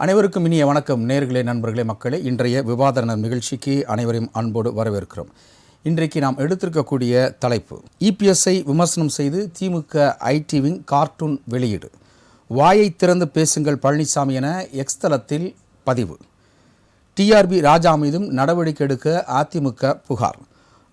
அனைவருக்கும் இனிய வணக்கம். நேயர்களே, நண்பர்களே, மக்களே, இன்றைய விவாத நிகழ்ச்சிக்கு அனைவரையும் அன்போடு வரவேற்கிறோம். இன்றைக்கு நாம் எடுத்திருக்கக்கூடிய தலைப்பு, இபிஎஸ்ஐ விமர்சனம் செய்து திமுக ஐடி விங் கார்ட்டூன் வெளியீடு, வாயை திறந்து பேசுங்கள் பழனிசாமி என எக்ஸ் தளத்தில் பதிவு, டிஆர்பி ராஜா மீதும் நடவடிக்கை எடுக்க அதிமுக புகார்,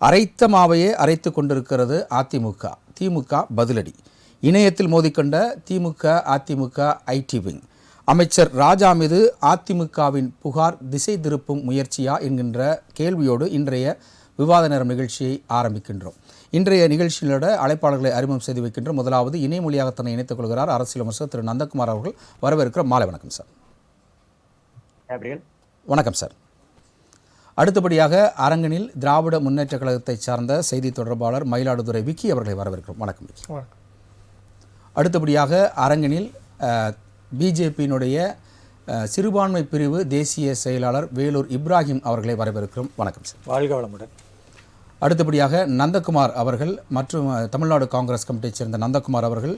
அரைத்த மாவையே அரைத்து கொண்டிருக்கிறது அதிமுக, திமுக பதிலடி, இணையத்தில் மோதிக்கொண்ட திமுக அதிமுக ஐடி விங், அமைச்சர் ராஜா மீது அதிமுகவின் புகார் திசை திருப்பும் முயற்சியா என்கின்ற கேள்வியோடு இன்றைய விவாத நேரம் நிகழ்ச்சியை ஆரம்பிக்கின்றோம். இன்றைய நிகழ்ச்சியோட அழைப்பாளர்களை அறிமுகம் செய்து வைக்கின்றோம். முதலாவது இணைய மொழியாக தன்னை இணைத்துக் கொள்கிறார் அரசியல் விமர்சகர் திரு நந்தகுமார் அவர்கள். வரவேற்கிறோம். மாலை வணக்கம் சார். வணக்கம் சார். அடுத்தபடியாக அரங்கனில் திராவிட முன்னேற்ற கழகத்தை சார்ந்த செய்தி தொடர்பாளர் மயிலாடுதுறை விக்கி அவர்களை வரவேற்கிறோம். வணக்கம் விக்கி. அடுத்தபடியாக அரங்கனில் பிஜேபியினுடைய சிறுபான்மை பிரிவு தேசிய செயலாளர் வேலூர் இப்ராஹிம் அவர்களை வரவேற்கிறோம். வணக்கம் சார். வாழ்க வளமுடன். அடுத்தபடியாக நந்தகுமார் அவர்கள் மற்றும் தமிழ்நாடு காங்கிரஸ் கமிட்டியைச் சேர்ந்த நந்தகுமார் அவர்கள்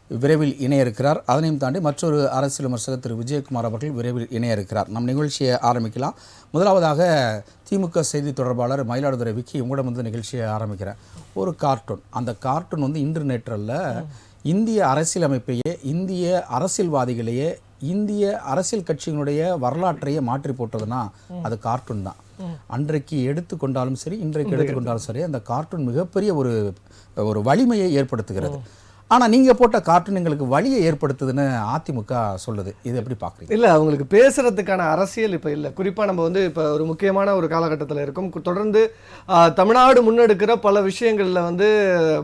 விரைவில் இணைய இருக்கிறார். அதனையும் தாண்டி மற்றொரு அரசியல் விமர்சகர் திரு விஜயகுமார் அவர்கள் விரைவில் இணைய இருக்கிறார். நம் நிகழ்ச்சியை ஆரம்பிக்கலாம். முதலாவதாக திமுக செய்தி தொடர்பாளர் மயிலாடுதுறை விக்கி உங்களிடம் வந்து நிகழ்ச்சியை ஆரம்பிக்கிறேன். ஒரு கார்ட்டூன், அந்த கார்ட்டூன் வந்து இன்று நேற்றல்ல, இந்திய அரசியலமைப்பையே, இந்திய அரசியல்வாதிகளையே, இந்திய அரசியல் கட்சிகளுடைய வரலாற்றையே மாற்றி போட்டதுன்னா அது கார்ட்டூன் தான். அன்றைக்கு எடுத்துக்கொண்டாலும் சரி, இன்றைக்கு எடுத்துக்கொண்டாலும் சரி, அந்த கார்ட்டூன் மிகப்பெரிய ஒரு வலிமையை ஏற்படுத்துகிறது. ஆனால் நீங்கள் போட்ட கார்ட்டூன் எங்களுக்கு வழியை ஏற்படுத்துதுன்னு அதிமுக சொல்லுது. இது எப்படி பார்க்குறீங்க? இல்லை, அவங்களுக்கு பேசுகிறதுக்கான அரசியல் இப்போ இல்லை. குறிப்பாக நம்ம வந்து இப்போ ஒரு முக்கியமான ஒரு காலகட்டத்தில் இருக்கும். தொடர்ந்து தமிழ்நாடு முன்னெடுக்கிற பல விஷயங்களில் வந்து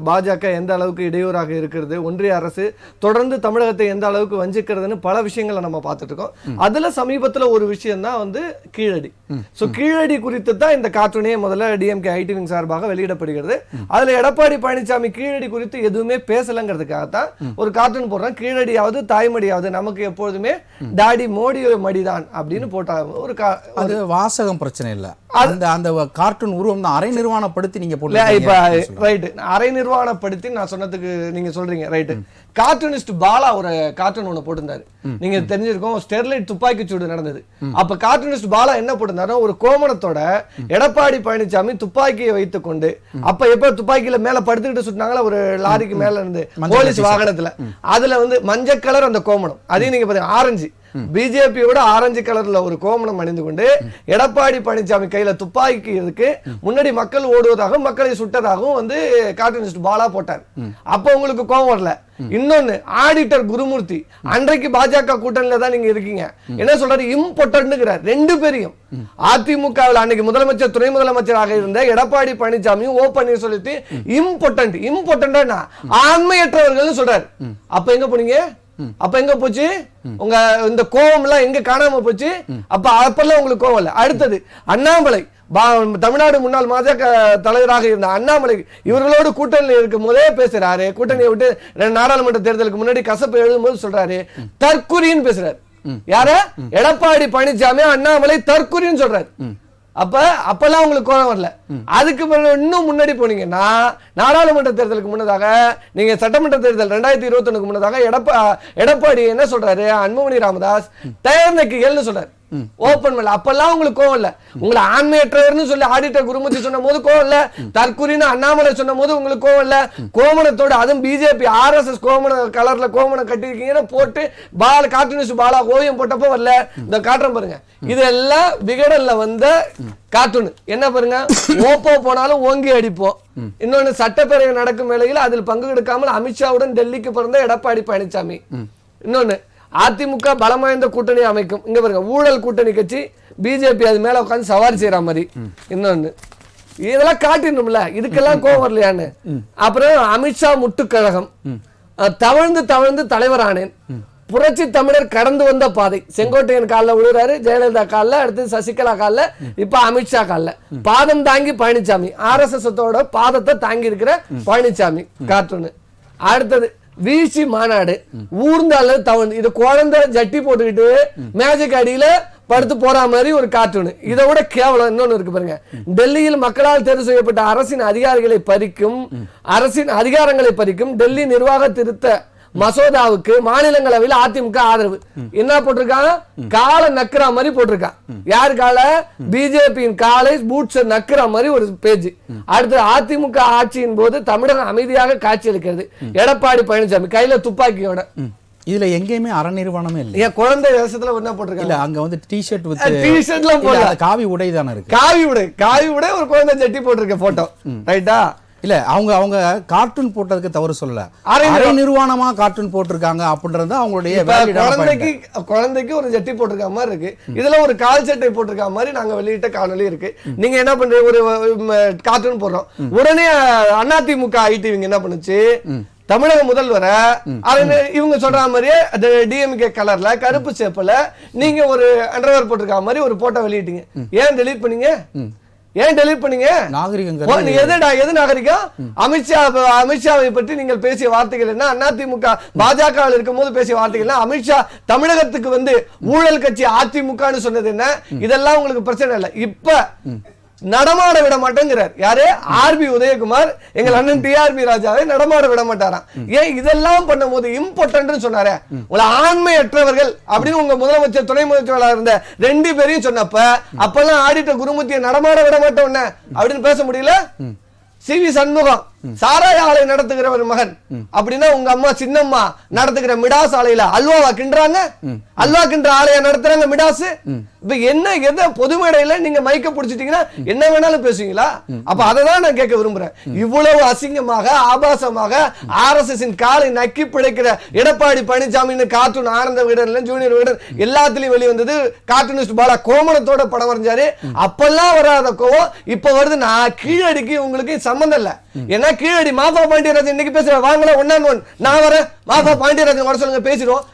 பாஜக எந்த அளவுக்கு இடையூறாக இருக்கிறது, ஒன்றிய அரசு தொடர்ந்து தமிழகத்தை எந்த அளவுக்கு வஞ்சிக்கிறதுன்னு பல விஷயங்களை நம்ம பார்த்துட்டு இருக்கோம். அதில் சமீபத்தில் ஒரு விஷயம் தான் வந்து கீழடி. ஸோ கீழடி குறித்து தான் இந்த கார்ட்டூனே முதல்ல டிஎம்கே ஐடி விங் சார்பாக வெளியிடப்படுகிறது. அதில் எடப்பாடி பழனிசாமி கீழடி குறித்து எதுவுமே பேசலங்க ஒரு கார்ட்டூன் போடுறான். கீழடியாவது தாய்மடியாவது நமக்கு எப்பொழுதுமே டாடி மோடி மடிதான் அப்படின்னு போட்டாங்க. ஒரு வாசகம் பிரச்சனை இல்ல, அந்த கார்ட்டூன் உருவம் தான் அரை நிர்வாணப்படுத்தி நீங்க போட்டு இப்ப ரைட். அரை நிர்வாணப்படுத்தி நான் சொன்னதுக்கு நீங்க சொல்றீங்க ரைட். கார்ட்டூனிஸ்ட் பாலா ஒரு கார்ட்டூன் ஒண்ணு போட்டிருந்தாரு. நீங்க தெரிஞ்சிருக்கோம், ஸ்டெர்லைட் துப்பாக்கி சூடு நடந்தது. அப்ப கார்ட்டூனிஸ்ட் பாலா என்ன போட்டிருந்தாரு, ஒரு கோமணத்தோட எடப்பாடி பழனிசாமி துப்பாக்கியை வைத்துக் கொண்டு, அப்ப எப்ப துப்பாக்கியில மேல படுத்துக்கிட்டு சுட்டாங்களா ஒரு லாரிக்கு மேல இருந்து போலீஸ் வாகனத்துல, அதுல வந்து மஞ்சள் கலர் அந்த கோமணம், அதையும் நீங்க பாத்தீங்க ஆரஞ்சு, பிஜேபியோட ஆரஞ்சு கலர்ல ஒரு கோமணம் அணிந்து கொண்டு எடப்பாடி பழனிசாமி கையில துப்பாக்கி இருக்கு, முன்னாடி மக்கள் ஓடுவதாகவும் மக்களை சுட்டதாகவும் வந்து கார்ட்டூனிஸ்ட் பாலா போட்டார். அப்ப உங்களுக்கு கோபம் வரல. இன்னொன்னு, ஆடிட்டர் குருமூர்த்தி, அன்றைக்கு பாஜக கூட்டணியில தான் நீங்க இருக்கீங்க, என்ன சொல்றாரு, இம்பார்ட்டன்ட்ங்கிறார். ரெண்டு பேரையும் அதிமுகவில் அன்னைக்கு முதலமைச்சர் துணை முதலமைச்சராக இருந்த எடப்பாடி பழனிசாமி ஓ பன்னீர்செல்வத்தை இம்பார்ட்டன்ட் ஆண்மையற்றவர்கள் சொல்றாரு. அப்ப எங்க போனீங்க? அப்ப எங்க போச்சு உங்க இந்த கோவம் எல்லாம்? எங்க காணாம போச்சு? அப்பெல்லாம் உங்களுக்கு கோவம் இல்ல. அடுத்தது அண்ணாமலை, தமிழ்நாடு முன்னாள் பாஜக தலைவராக இருந்த அண்ணாமலை இவர்களோடு கூட்டணி இருக்கும் போதே பேசுறாரு. கூட்டணியை விட்டு நாடாளுமன்ற தேர்தலுக்கு முன்னாடி கசப்பு எழுதும்போது சொல்றாரு தற்குறின்னு பேசுறாரு. யார? எடப்பாடி பழனிசாமி அண்ணாமலை தற்குறின்னு சொல்றாரு. அப்பெல்லாம் உங்களுக்கு கோபம் வரல. அதுக்கு இன்னும் முன்னாடி போனீங்கன்னா, நாடாளுமன்ற தேர்தலுக்கு முன்னதாக, நீங்க சட்டமன்ற தேர்தல் 2021 முன்னதாக எடப்பாடி என்ன சொல்றாரு, அன்புமணி ராமதாஸ் தேர்ந்தெடுக்கல்னு சொல்றாரு. ஓபன் பண்ணல. அப்பெல்லாம் உங்களுக்கு கோவம் இல்ல. உங்களை ஆண்மையற்றவர்னு சொல்லி ஆடிட்டர் குருமூர்த்தி சொன்ன போது கோவம் இல்ல. தற்குறின்னு அண்ணாமலை சொன்ன போது உங்களுக்கு கோவம் இல்ல. கோமணத்தோட, அதுவும் பிஜேபி ஆர்எஸ்எஸ் கோமண கலர்ல கோமணம் கட்டிருக்கீங்கன்னு போட்டு கார்ட்டூனிஸ்ட் பாலா ஓவியம் போட்டப்போ வரல. இந்த காட்டுறேன் பாருங்க, இதெல்லாம் விகடன்ல வந்த கார்ட்டூன். என்ன பாருங்க, ஓப்போ போனாலும் ஓங்கி அடிப்போம். இன்னொன்னு, சட்டப்பேரவை நடக்கும் வேளையில் அதில் பங்கு எடுக்காமல் அமித்ஷாவுடன் டெல்லிக்கு பிறந்த எடப்பாடி பழனிசாமி. இன்னொன்னு, அதிமுக பலம் வாய்ந்த கூட்டணி அமைக்கும். இங்க பாருங்க, ஊழல் கூட்டணி கட்சி பிஜேபி அது மேல உட்காந்து சவாரி செய்யற மாதிரி. இன்னொன்னு, இதெல்லாம் காட்டிடணும்ல, இதுக்கெல்லாம் கோவம் வரலையான்னு. அப்புறம் அமித்ஷா முட்டுக்கழகம், தவழ்ந்து தவழ்ந்து தலைவரானேன், புரட்சி தமிழர் கடந்து வந்த பாதை, செங்கோட்டையன் காலில் விழுறாரு, ஜெயலலிதா காலில், அடுத்து சசிகலா காலில், இப்ப அமித்ஷா காலில். பாதம் தாங்கி பழனிசாமி, ஆர்எஸ்எஸ் பாதத்தை தாங்கி இருக்கிற பழனிசாமி கார்ட்டூனு. அடுத்தது வீழ்ச்சி மாநாடு, ஊர்ந்தால தவழ்ந்து, இது குழந்தை ஜட்டி போட்டுக்கிட்டு மேஜிக் அடியில படுத்து போற மாதிரி ஒரு கார்ட்டூன். இதை விட கேவலம் இன்னொன்னு இருக்கு பாருங்க. டெல்லியில் மக்களால் தேர்வு செய்யப்பட்ட அரசின் அதிகாரங்களை பறிக்கும் டெல்லி நிர்வாக திருத்த மசோதாவுக்கு மாநிலங்களவையில் அதிமுக ஆதரவு. என்ன போட்டிருக்காங்க? காலை நக்குற மாதிரி போட்டிருக்கான். யாரு காலை? பிஜேபியின் காலை பூட்ஸ் நக்குற மாதிரி ஒரு பேஜ். அடுத்து அதிமுக ஆட்சியின் போது தமிழகம் அமைதியாக காட்சியளிக்கிறது. எடப்பாடி பழனிசாமி கையில துப்பாக்கியோட. இதுல எங்கேயுமே அறநிறுவனமே இல்ல. குழந்தை வேஷத்துல என்ன போட்டிருக்காங்க? இல்ல அங்க வந்து டி-ஷர்ட் வித் டி-ஷர்ட்லாம் போடல, காவி உடை தானே இருக்கு. காவி உடை ஒரு குழந்தை ஜட்டி போட்டிருக்க போட்டோ. ரைட்டா? இல்ல அவங்க கார்ட்டூன் போட்டதுக்கு தவறு சொல்லல, நிர்வாணமா கார்ட்டூன் போட்டிருக்காங்க அப்படின்றது அவங்களுடைய குழந்தைக்கு ஒரு ஜட்டி போட்டிருக்க மாதிரி இருக்கு. இதுல ஒரு கால் சட்டை போட்டிருக்க மாதிரி நாங்க வெளியிட்ட காணொலி இருக்கு. நீங்க என்ன பண்றீங்க? ஒரு கார்ட்டூன் போடுறோம், உடனே அதிமுக ஐடிவிங்க என்ன பண்ணுச்சு? தமிழக முதல்வரை இவங்க சொல்ற மாதிரியே டிஎம்கே கலர்ல கருப்பு சேப்பல நீங்க ஒரு அண்டர்வேர் போட்டிருக்க மாதிரி ஒரு போட்டோ வெளியிட்டீங்க. ஏன் டெலீட் பண்ணீங்க? நாகரிகம் எது நாகரிகம்? அமித்ஷாவை பற்றி நீங்கள் பேசிய வார்த்தைகள் என்ன? அதிமுக பாஜக இருக்கும் போது பேசிய வார்த்தைகள். அமித்ஷா தமிழகத்துக்கு வந்து ஊழல் கட்சி அதிமுக சொன்னது என்ன? இதெல்லாம் உங்களுக்கு பிரச்சனை இல்லை. இப்ப நடமாட விட மாட்டேங்கிறார். யாரு? ஆர்பி உதயகுமார் எங்கள் அண்ணன் டிஆர்பி ராஜாவை நடமாட விட மாட்டாராம். ஏன் இதெல்லாம் பண்ணும் போது இம்பார்ட்டன்ட் சொன்னாரு. உங்களை ஆண்மையற்றவர்கள் அப்படின்னு உங்க முதலமைச்சர் துணை முதலமைச்சர் இருந்த 2 பேரையும் சொன்னப்ப அப்பெல்லாம் ஆடிட்ட குருமூர்த்தியை நடமாட விட மாட்டோம் அப்படின்னு பேச முடியல. சி.வி. சண்முகம் சாராய ஆலை நடத்துகிறவர் மகன் அப்படின்னா உங்க அம்மா சின்னம்மா நடத்துகிற மிடாஸ் ஆலையில அல்வாவா கிண்டுறாங்க? அல்வா கிண்ட ஆலையா நடத்துறாங்க மிடாஸ்? இப்ப என்ன எதை பொது மேடையில நீங்க மைக்க பிடிச்சிட்டீங்கன்னா என்ன வேணாலும் பேசுவீங்களா? அப்ப அததான் நான் கேட்க விரும்புறேன். இவ்வளவு அசிங்கமாக ஆபாசமாக RSS காலை நக்கி பிழைக்கிற எடப்பாடி பழனிசாமி கார்ட்டூன் ஆனந்த விகடன் ஜூனியர் விகடன் எல்லாத்துலயும் வெளிவந்தது. கார்ட்டூனிஸ்ட் பாலா கோமணத்தோட படம் வரைஞ்சாரு. அப்பெல்லாம் வராத கோவம் இப்ப வருது. நான் கீழடிக்கு உங்களுக்கு சம்பந்தம் இல்ல. ஏன்னா கீழடி மாஃபா பாண்டியராஜன் இன்னைக்கு பேசுற வாங்கல 1-on-1 நான் வரேன் மாஃபா பாண்டியராஜன் வர சொல்லுங்க பேசிடுவோம்.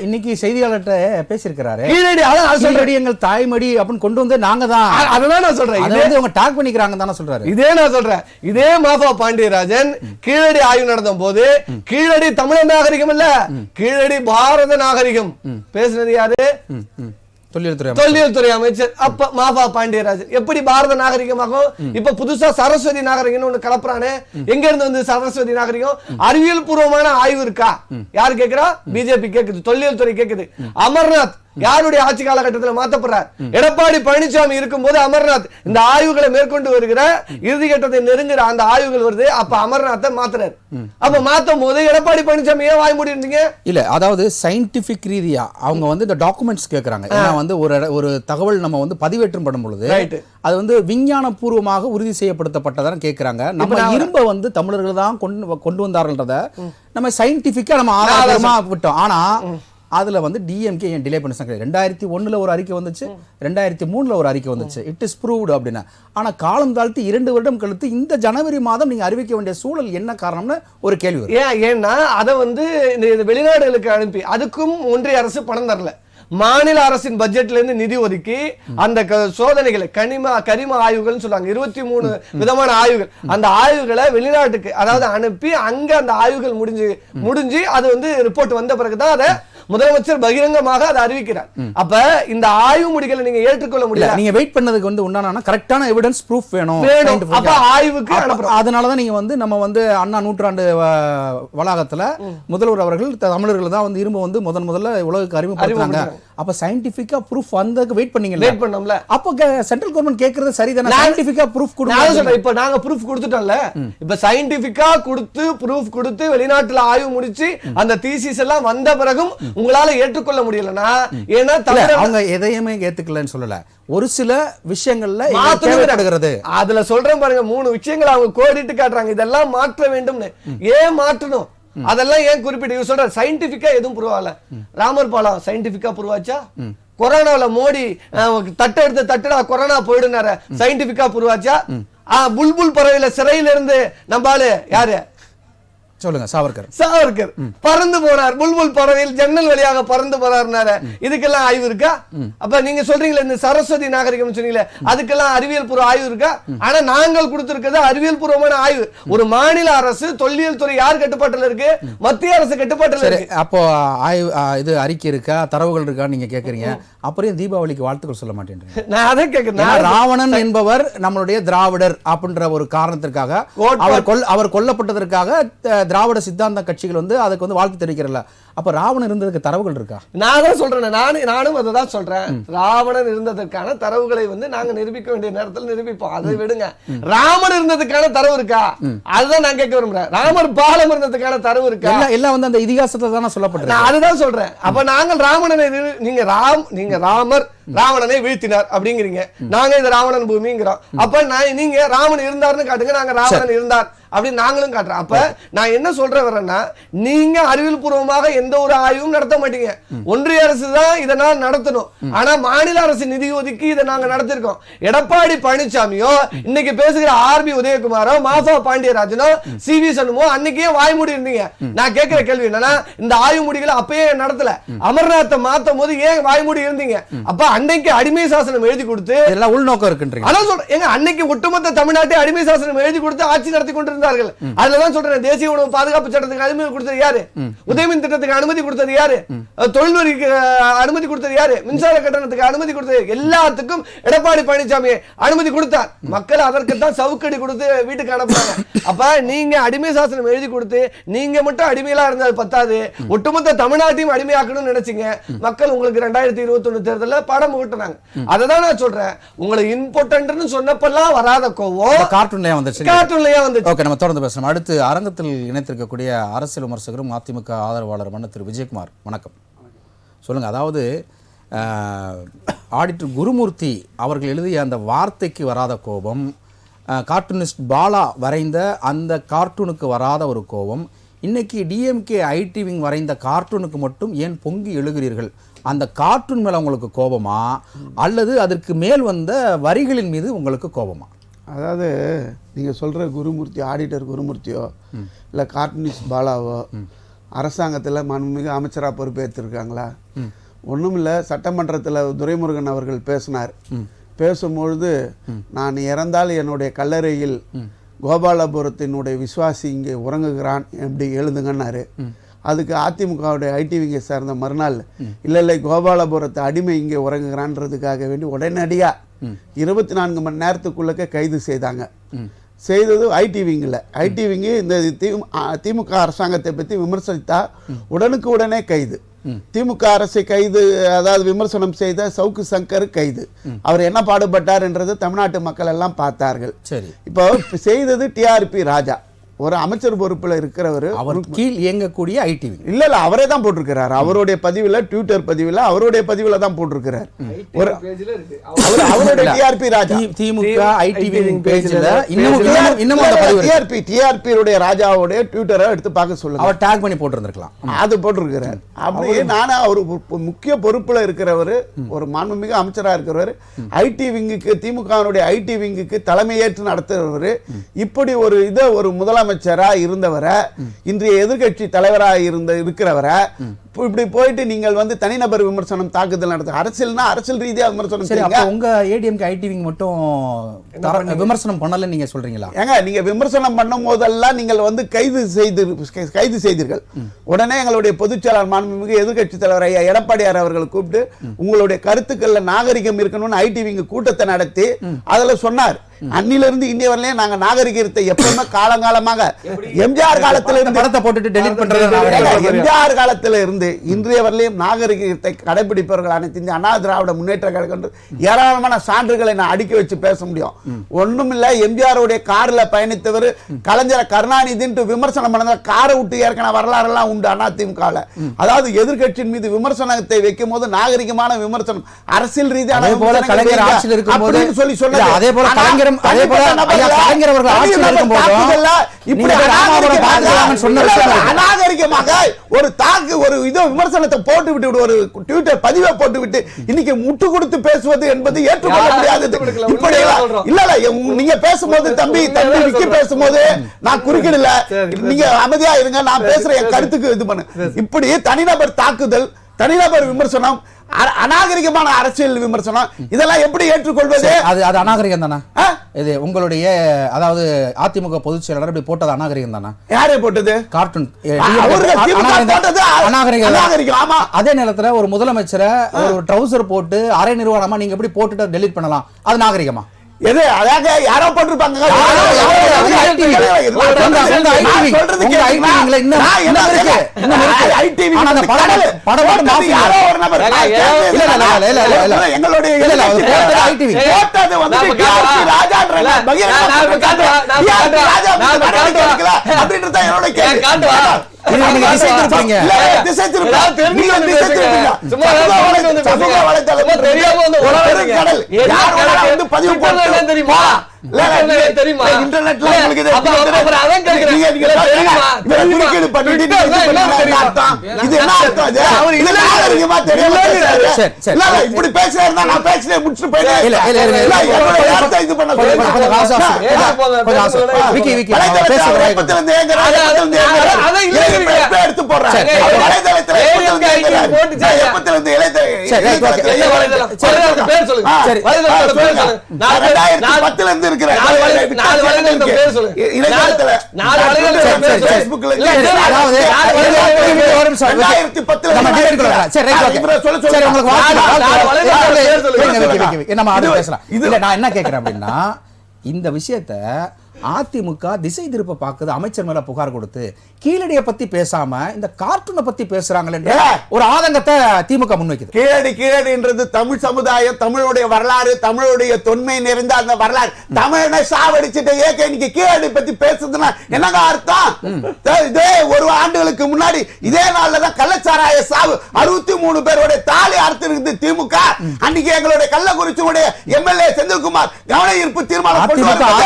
இன்னைக்கு செய்தியாளர்கிட்ட பேசியிருக்கிறாரு. கீழடி அதான் சொல்றேன், எங்கள் தாய்மடி அப்படின்னு கொண்டு வந்து நாங்க தான் அததான் நான் சொல்றேன். அவங்க டாக் பண்ணிக்கிறாங்க தானே சொல்றாரு. இதே நான் சொல்றேன். இதே மாஃபா பாண்டியராஜன் கீழடி ஆய்வு நடந்த போது கீழடி தமிழ் நாகரிகம் இல்ல, கீழடி பாரத நாகரிகம் பேசுனது யாரு? தொல்லியல் துறை அமைச்சர். அப்ப மாஃபா பாண்டியராஜன் எப்படி பாரத நாகரிகமாகும்? இப்ப புதுசா சரஸ்வதி நாகரிகம் ஒண்ணு கலப்புறானே. எங்க இருந்து வந்து சரஸ்வதி நாகரிகம்? அறிவியல் பூர்வமான ஆய்வு இருக்கா? யாரு கேக்குறா? பிஜேபி கேக்குது, தொல்லியல் துறை கேக்குது. அமர்நாத் யாருடைய ஆட்சி காலகட்டத்தில் மாற்றப்படுறார்? எடப்பாடி பழனிசாமி இருக்கும் போது அமர்நாத் இந்த ஆய்வுகளை மேற்கொண்டு வருகிற இறுதி கட்டத்தை நெருங்குற அந்த ஆய்வுகள் வருது. அப்ப அமர்நாத்தை மாத்துறாரு. அப்ப மாத்தும் போது எடப்பாடி பழனிசாமி ஏன் வாய் மூடி இருந்தீங்க? இல்ல அதாவது சயின்டிபிக் ரீதியா அவங்க வந்து இந்த டாக்குமெண்ட்ஸ் கேக்குறாங்க. ஏன்னா வந்து ஒரு தகவல் நம்ம வந்து பதிவேற்றம் பண்ணும் பொழுது அது வந்து விஞ்ஞான பூர்வமாக உறுதி செய்யப்படுத்தப்பட்டதான் கேக்குறாங்க. நம்ம இரும்ப வந்து தமிழர்கள் தான் கொண்டு வந்தார்கள்ன்றத நம்ம சயின்டிபிக்கா நம்ம ஆதாரமா விட்டோம். ஆனா அதுல வந்து டிஎம்கே ஏன் டிலே பண்ண 2001 ஒரு அறிக்கை வந்துச்சு, 2003 ஒரு அறிக்கை வந்துச்சு, இட் இஸ் ப்ரூவ்டு அப்படின்னா. ஆனா காலம் தாழ்த்தி 2 வருடம் கழித்து இந்த ஜனவரி மாதம் நீங்க அறிவிக்க வேண்டிய சூழல் என்ன காரணம்னு ஒரு கேள்வி வரும். ஏன்னா அதை வந்து இந்த வெளிநாடுகளுக்கு அனுப்பி அதுக்கும் ஒன்றிய அரசு பணம் தரல. மாநில அரசின் பட்ஜெட்ல இருந்து நிதி ஒதுக்கி அந்த சோதனைகளை கரிம ஆய்வுகள் சொல்றாங்க, 23 விதமான ஆய்வுகள், அந்த ஆய்வுகளை வெளிநாட்டுக்கு அதாவது அனுப்பி அங்க அந்த ஆய்வுகள் முடிஞ்சு அது வந்து ரிப்போர்ட் வந்த பிறகுதான் அதை முதலமைச்சர் பகிரங்கமாக அதை அறிவிக்கிறார். அப்ப இந்த ஆய்வு முடிகளை நீங்க ஏற்றுக்கொள்ள முடியல. நீங்க வெயிட் பண்ணதுக்கு வந்து உண்டான கரெக்டான எவிடன்ஸ் ப்ரூஃப் வேணும். அப்ப ஆய்வுக்கு அதனால தான் நீங்க வந்து நம்ம வந்து அண்ணா நூற்றாண்டு வளாகத்துல முதல்வர் அவர்கள் தமிழர்கள் தான் வந்து இரும்பு வந்து முதல்ல உலகுக்கு அறிமுகப்படுத்துறாங்க. அப்ப சயின்டிபிக்கா ப்ரூஃப் வந்ததுக்கு வெயிட் பண்ணீங்க. வெயிட் பண்ணோம்ல. அப்ப சென்ட்ரல் கவர்மெண்ட் கேக்குறது சரிதானே? சயின்டிபிக்கா ப்ரூஃப் கொடுங்க. இப்ப நாங்க ப்ரூஃப் கொடுத்துட்டோம்ல. இப்ப சயின்டிபிக்கா ப்ரூஃப் கொடுத்து வெளிநாட்டுல ஆய்வு முடிச்சு அந்த தீசிஸ் எல்லாம் வந்த பிறகும் உங்களால ஏற்றுக்கொள்ள முடியலனா, ஏன்னா அவங்க எதையுமே ஏத்துக்கலன்னு சொல்லல, ஒரு சில விஷயங்கள்ல தேவைப்படுகிறது. அதுல சொல்றேன் பாருங்க, 3 விஷயங்கள் அவங்க கோடிட்டு காட்டுறாங்க, இதெல்லாம் மாற்ற வேண்டும்னு. ஏன் மாற்றணும்? அதெல்லாம் ஏன் குறிப்பிட்டு சொல்ற? சயின்டிபிக்கா எதுவும் ப்ரூவ் ஆகல. ராமர் பாலம் சயின்டிபிக்கா ப்ரூவ் ஆச்சா? கொரோனால மோடி தட்டடா கொரோனா போயிடுனாரு, சயின்டிபிக்கா ப்ரூவ் ஆச்சா? புல்புல் பறவையில சிறையில இருந்து நம்பாலு யாரு சொல்லுங்க, சாவர்கர் பறந்து போறார், புல்புல் பறவையில் ஜன்னல் வழியாக பறந்து போறாருனாரு. இதுக்கெல்லாம் ஆய்வு இருக்கா? அப்ப நீங்க சொல்றீங்களா இந்த சரஸ்வதி நாகரிகம் சொன்னீங்களே, அதுக்கெல்லாம் அறிவியல் பூர்வ ஆய்வு இருக்கா? ஆனா நாங்கள் கொடுத்திருக்கிறது அறிவியல் பூர்வமான ஆய்வு. ஒரு மாநில அரசு தொல்லியல் துறை யார் கட்டுப்பாட்டுல இருக்கு? மத்திய அரசு கட்டுப்பாட்டுல இருக்கு. அப்போ ஆய்வு இது அறிக்கை இருக்கா, தரவுகள் இருக்கா நீங்க கேக்குறீங்க. அப்புறம் தீபாவளிக்கு வாழ்த்துக்கள் சொல்ல மாட்டேன்றீங்க. நான் அதை கேக்குறேன். ராவணன் என்பவர் நம்மளுடைய திராவிடர் அப்படின்ற ஒரு காரணத்திற்காக அவர் கொல்லப்பட்டதற்காக திராவிட சித்தாந்த கட்சிகள் வந்து அதுக்கு வந்து வாழ்த்து தெரிவிக்கிறல்ல. அப்ப ராவணன் இருந்ததுக்கு தரவுகள் இருக்கா? நான் தான் சொல்றேன், நானும் அதை தான் சொல்றேன். ராவணன் இருந்ததற்கான தரவுகளை வந்து நாங்க நிரூபிக்க வேண்டிய நேரத்தில் நிரூபிப்போம். அதை விடுங்க. ராமன் இருந்ததுக்கான தரவு இருக்கா? அதுதான் நான் கேட்க விரும்புறேன். ராமர் பாலம் இருந்ததுக்கான தரவு இருக்கா? எல்லாம் வந்து அந்த இதிகாசத்துல தானே சொல்லப்பட்டது. நான் அதுதான் சொல்றேன். அப்ப நாங்கள் ராவணனை நீங்க ராமர் ராவணனை வீழ்த்தினார் அப்படிங்கிறீங்க, நாங்க இந்த ராவணன் பூமிங்கிறோம். அப்ப நீங்க ராமன் இருந்தார்னு காட்டுங்க, நாங்க ராவணன் இருந்தார் அப்படின்னு நாங்களும் காட்டுறோம். அப்ப நான் என்ன சொல்றேன் வரேன்னா, நீங்க அறிவியல் பூர்வமாக எந்த ஒரு ஆய்வும் நடத்த மாட்டீங்க. ஒன்றிய அரசு தான் இதனால் நடத்தணும். ஆனா மாநில அரசு நிதி ஒதுக்கி இதை நாங்க நடத்திருக்கோம். எடப்பாடி பழனிசாமியோ இன்னைக்கு பேசுகிற ஆர்பி உதயகுமாரோ மாஃபா பாண்டியராஜனோ சிவி சண்முகோ அன்னைக்கே வாய்மூடி இருந்தீங்க. நான் கேட்கிற கேள்வி என்னன்னா, இந்த ஆய்வு முடிகளை அப்பயே நடத்தல, அமர்நாத்தை மாத்தும் போது ஏன் வாய்மூடி இருந்தீங்க? அப்ப அன்னைக்கு அடிமை சாசனம் எழுதி கொடுத்து எல்லாம் உள்நோக்கம் இருக்குன்றீங்க. அதான் சொல்றேன். எங்க அன்னைக்கு ஒட்டுமொத்த தமிழ்நாட்டை அடிமை சாசனம் எழுதி கொடுத்து ஆட்சி நடத்தி கொண்டிருந்தார்கள். அதுலதான் சொல்றேன், தேசிய உணவு பாதுகாப்பு சட்டத்துக்கு அனுமதி கொடுத்தது யாரு? உதயமின் திட்டத்துக்கு அனுமதி கொடுத்தது யாரு? தொழில் வரிக்கு அனுமதி கொடுத்தது யாரு? மின்சார கட்டணத்துக்கு அனுமதி கொடுத்தது எல்லாத்துக்கும் எடப்பாடி பழனிசாமி அனுமதி கொடுத்தார். மக்கள் அதற்கு தான் சவுக்கடி கொடுத்து வீட்டுக்கு அனுப்புறாங்க. அப்ப நீங்க அடிமை சாசனம் எழுதி கொடுத்து நீங்க மட்டும் அடிமையா இருந்தது பத்தாது, ஒட்டுமொத்த தமிழ்நாட்டையும் அடிமையாக்கணும்னு நினைச்சீங்க. மக்கள் உங்களுக்கு 2021 தேர்தலில் படம் புகட்டினாங்க. அததான் நான் சொல்றேன், உங்களை இம்பார்ட்டன்ட்னு சொன்னப்பெல்லாம் வராத கோவம் கார்ட்டூன்லயே வந்துச்சு. ஓகே, நம்ம தொடர்ந்து பேசணும். அடுத்து அரங்கத்தில் இணைத்திருக்கக்கூடிய அரசியல் விமர்சகரும் அதிமுக ஆதரவாளருமான திரு விஜயகுமார், வணக்கம். சொல்லுங்க. அதாவது ஆடிட்டர் குருமூர்த்தி அவர்கள் எழுதிய அந்த வார்த்தைக்கு வராத கோபம், கார்ட்டூனிஸ்ட் பாலா வரைந்த அந்த கார்ட்டூனுக்கு வராத ஒரு கோபம், இன்னைக்கு டிஎம்கே ஐடி விங் வரைந்த கார்ட்டூனுக்கு மட்டும் ஏன் பொங்கி எழுகிறீர்கள்? அந்த கார்ட்டூன் மேல உங்களுக்கு கோபமா, அல்லது அதற்கு மேல் வந்த வரிகளின் மீது உங்களுக்கு கோபமா? அதாவது நீங்கள் சொல்கிற குருமூர்த்தி, ஆடிட்டர் குருமூர்த்தியோ இல்லை கார்ட்டூனிஸ்ட் பாலாவோ அரசாங்கத்தில் மாண்புமிகு அமைச்சராக பொறுப்பேற்றிருக்காங்களா? ஒன்றும் இல்லை. சட்டமன்றத்தில் துரைமுருகன் அவர்கள் பேசினார். பேசும்பொழுது, நான் இறந்தால் என்னுடைய கல்லறையில் கோபாலபுரத்தினுடைய விசுவாசி இங்கே உறங்குகிறான் எப்படி எழுதுங்கன்னாரு. அதுக்கு அதிமுகவுடைய ஐடி விங்கை சேர்ந்த மறுநாள், இல்லை கோபாலபுரத்து அடிமை இங்கே உறங்குகிறான்றதுக்காக வேண்டி உடனடியாக 24 மணி நேரத்துக்குள்ளக்க கைது செய்தாங்க. செய்தது ஐடி விங்கில். ஐடி விங்கு இந்த திமுக அரசாங்கத்தை பற்றி விமர்சித்தா உடனுக்கு உடனே கைது. திமுக அரசை கைது, அதாவது விமர்சனம் செய்த சவுக்கு சங்கர் கைது. அவர் என்ன பாடுபட்டார் என்றது தமிழ்நாட்டு மக்கள் எல்லாம் பார்த்தார்கள். சரி, இப்போ செய்தது டிஆர்பி ராஜா, ஒரு அமைச்சர் பொறுப்பில் இருக்கிறவர், அவர் கீழ் இயங்கக்கூடிய ஐடி விங். இல்ல அவரே தான் போட்டிருக்கிறார். அவருடைய பதிவில், ட்விட்டர் பதிவில் அவருடைய பதிவில் தான் போட்டிருக்கிறார். ஒரு அவருடைய டிஆர்பி ராஜா திமுக ஐடி விங் பேஜ்ல இன்னும் அந்த பதிவு டிஆர்பி ராஜாவுடைய ட்விட்டரை எடுத்து பார்க்க சொல்லுங்க. அவர் டேக் பண்ணி போட்டிருந்திருக்கலாம். அது போட்டிருக்கிறார். அப்படியே நானே அவர் முக்கிய பொறுப்புல இருக்கிறவர், ஒரு மாண்புமிகு அமைச்சராக இருக்கிறவர், ஐடி விங்குக்கு திமுகவுடைய ஐடி விங்குக்கு தலைமையேற்று நடத்துகிறவர், இப்படி ஒரு இதை ஒரு முதலமைச்சரா இருந்தவரை, இன்றைய எதிர்கட்சி தலைவராக இருக்கிறவரை இப்படி போயிட்டு நீங்கள் வந்து தனிநபர் விமர்சனம் தாக்குதல் நடத்த, அரசியல்னா அரசியல் ரீதியாக விமர்சனம் செய்யுங்க. உங்க ஏடிஎம்கே ஐடி விங் மட்டும் விமர்சனம் பண்ணல நீங்க சொல்றீங்களா? ஏங்க, நீங்க விமர்சனம் பண்ணும் போதெல்லாம் நீங்கள் வந்து கைது செய்தீர்கள். உடனே எங்களுடைய பொதுச் செயலாளர் மாண்புமிகு எதிர்கட்சி தலைவர் ஐயா எடப்பாடியார் அவர்கள் கூப்பிட்டு உங்களுடைய கருத்துக்கள்ல நாகரிகம் இருக்கணும்னு ஐடி விங் கூட்டத்தை நடத்தி அதுல சொன்னார். அன்னிலிருந்து இன்னைய வரலையும் நாங்க நாகரிகத்தை எப்பவுமே காலங்காலமாக எம்ஜிஆர் காலத்துல இருந்து படத்தை போட்டுட்டு டெலீட் பண்றது, எம்ஜிஆர் காலத்துல இருந்து இன்றைய வரலையும் நாகரிகத்தை கடைபிடிப்பவர்கள் அனைத்து இந்த அண்ணா திராவிட முன்னேற்ற கழகம் ஏராளமான சான்றுகளை நான் அடுக்கி வச்சு பேச முடியும். ஒண்ணும் இல்ல, எம்ஜிஆர் உடைய கார்ல பயணித்தவர் கலைஞர் கருணாநிதி விமர்சனம் பண்ண காரை விட்டு ஏற்கனவே வரலாறு எல்லாம் உண்டு அதிமுகவில். அதாவது எதிர்கட்சியின் மீது விமர்சனத்தை வைக்கும் போது நாகரிகமான விமர்சனம், அரசியல் ரீதியான சொல்லி சொன்னது. அநாகரிகமாக ஒரு தாக்கு, ஒரு இதோ விமர்சனத்தை போட்டு விட்டு, ஒரு ட்விட்டர் பதிவை போட்டு விட்டு இன்னைக்கு முட்டு கொடுத்து பேசுவது என்பது ஏற்றுக்கொள்ள முடியாதது. இப்படி இல்ல, நீங்க பேசும்போது தம்பி விக்கி பேசும்போது நான் குறுக்கிடல, நீங்க அமைதியா இருங்க, நான் பேசுற என் கருத்துக்கு இது பண்ணு. இப்படி தனிநபர் தாக்குதல், தனிநபர் விமர்சனம், அநாகரிகமான அரசியல் விமர்சனம், இதெல்லாம் எப்படி ஏற்றுக்கொள்வது? அது அநாகரிகம் தானா? இது உங்களுடைய, அதாவது அதிமுக பொதுச் செயலாளர் இப்படி போட்டது அநாகரிகம் தானா? யாரே போட்டது? கார்ட்டூன் அநாகரிகம். ஆமா. அதே நேரத்துல ஒரு முதலமைச்சரை ஒரு ட்ரவுசர் போட்டு அரை நிர்வாணமா நீங்க எப்படி போட்டுட்டு டெலீட் பண்ணலாம்? அது நாகரிகமா? எது அதாக யாரோ போட்டிருப்பாங்க என்ன கேட்கிறேன் அப்படின்னா இந்த விஷயத்தை அதிமுக திசை திருப்ப பாக்குது, அமைச்சர் மேல புகார் கொடுத்து கீழடியை பத்தி பேசாம இந்த கார்ட்டூனை பத்தி பேசுறாங்களே ஒரு ஆதங்கத்தை திமுக முன்வைக்குது. கீழடின்றது தமிழ் சமுதாயம், தமிழுடைய வரலாறு, தமிழுடைய தொன்மை நிறைந்த அந்த வரலாறு. தமிழனை சாவடிச்சுட்டு ஏக இன்னைக்கு கீழடி பத்தி பேசுறதுன்னா என்னங்க அர்த்தம்? இதே ஒரு ஆண்டுகளுக்கு முன்னாடி இதே நாள்ல தான் கள்ளச்சாராய சாவு 63 பேருடைய தாலி அறுத்து இருக்குது திமுக. அன்னைக்கு எங்களுடைய கள்ளக்குறிச்சியுடைய எம்எல்ஏ செந்தில்குமார் கவன ஈர்ப்பு தீர்மானம் கொண்டு வந்தாங்க.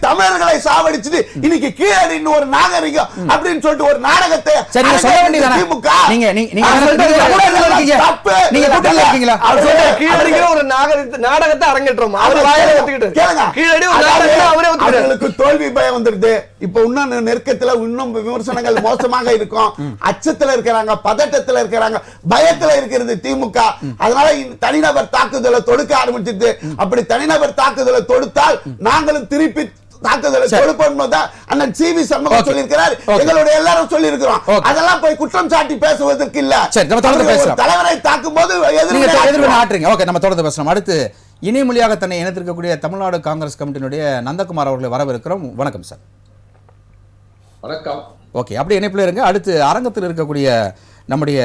தமிழர்களை சாவடிச்சுட்டு இன்னைக்கு கீழடின்னு ஒரு நாகரிகம் அப்படின்னு சொல்லிட்டு ஒரு நாடகத்தை நாடகத்தை அரங்கேற்றோம். தோல்வி பயம் வந்துருது. இப்ப இன்னும் நெருக்கத்துல இன்னும் விமர்சனங்கள் மோசமாக இருக்கும். அச்சத்துல இருக்கிறாங்க, பதட்டத்துல இருக்கிறாங்க, பயத்துல இருக்கிறது திமுக. அதனால தனிநபர் தாக்குதலை தொடுக்க ஆரம்பிச்சிட்டு, அப்படி தனிநபர் தாக்குதலை தொடுத்தால் நாங்களும் திருப்பி தாக்குதலை தொடுப்போம் அண்ணன் சிவி சண்முகம் சொல்லியிருக்கிறார். எங்களுடைய எல்லாரும் சொல்லி இருக்கிறோம். அதெல்லாம் போய் குற்றம் சாட்டி பேசுவதற்கு இல்ல. தலைவரை தாக்கும் போது நம்ம தொடர்ந்து பேசலாம். அடுத்து இணைமொழியாக தன்னை இணைத்திருக்கக்கூடிய தமிழ்நாடு காங்கிரஸ் கமிட்டியினுடைய நந்தகுமார் அவர்களை வரவேற்கிறோம். வணக்கம் சார். வணக்கம். ஓகே, அப்படியே இணைப்பில் இருங்க. அடுத்து அரங்கத்தில் இருக்கக்கூடிய நம்முடைய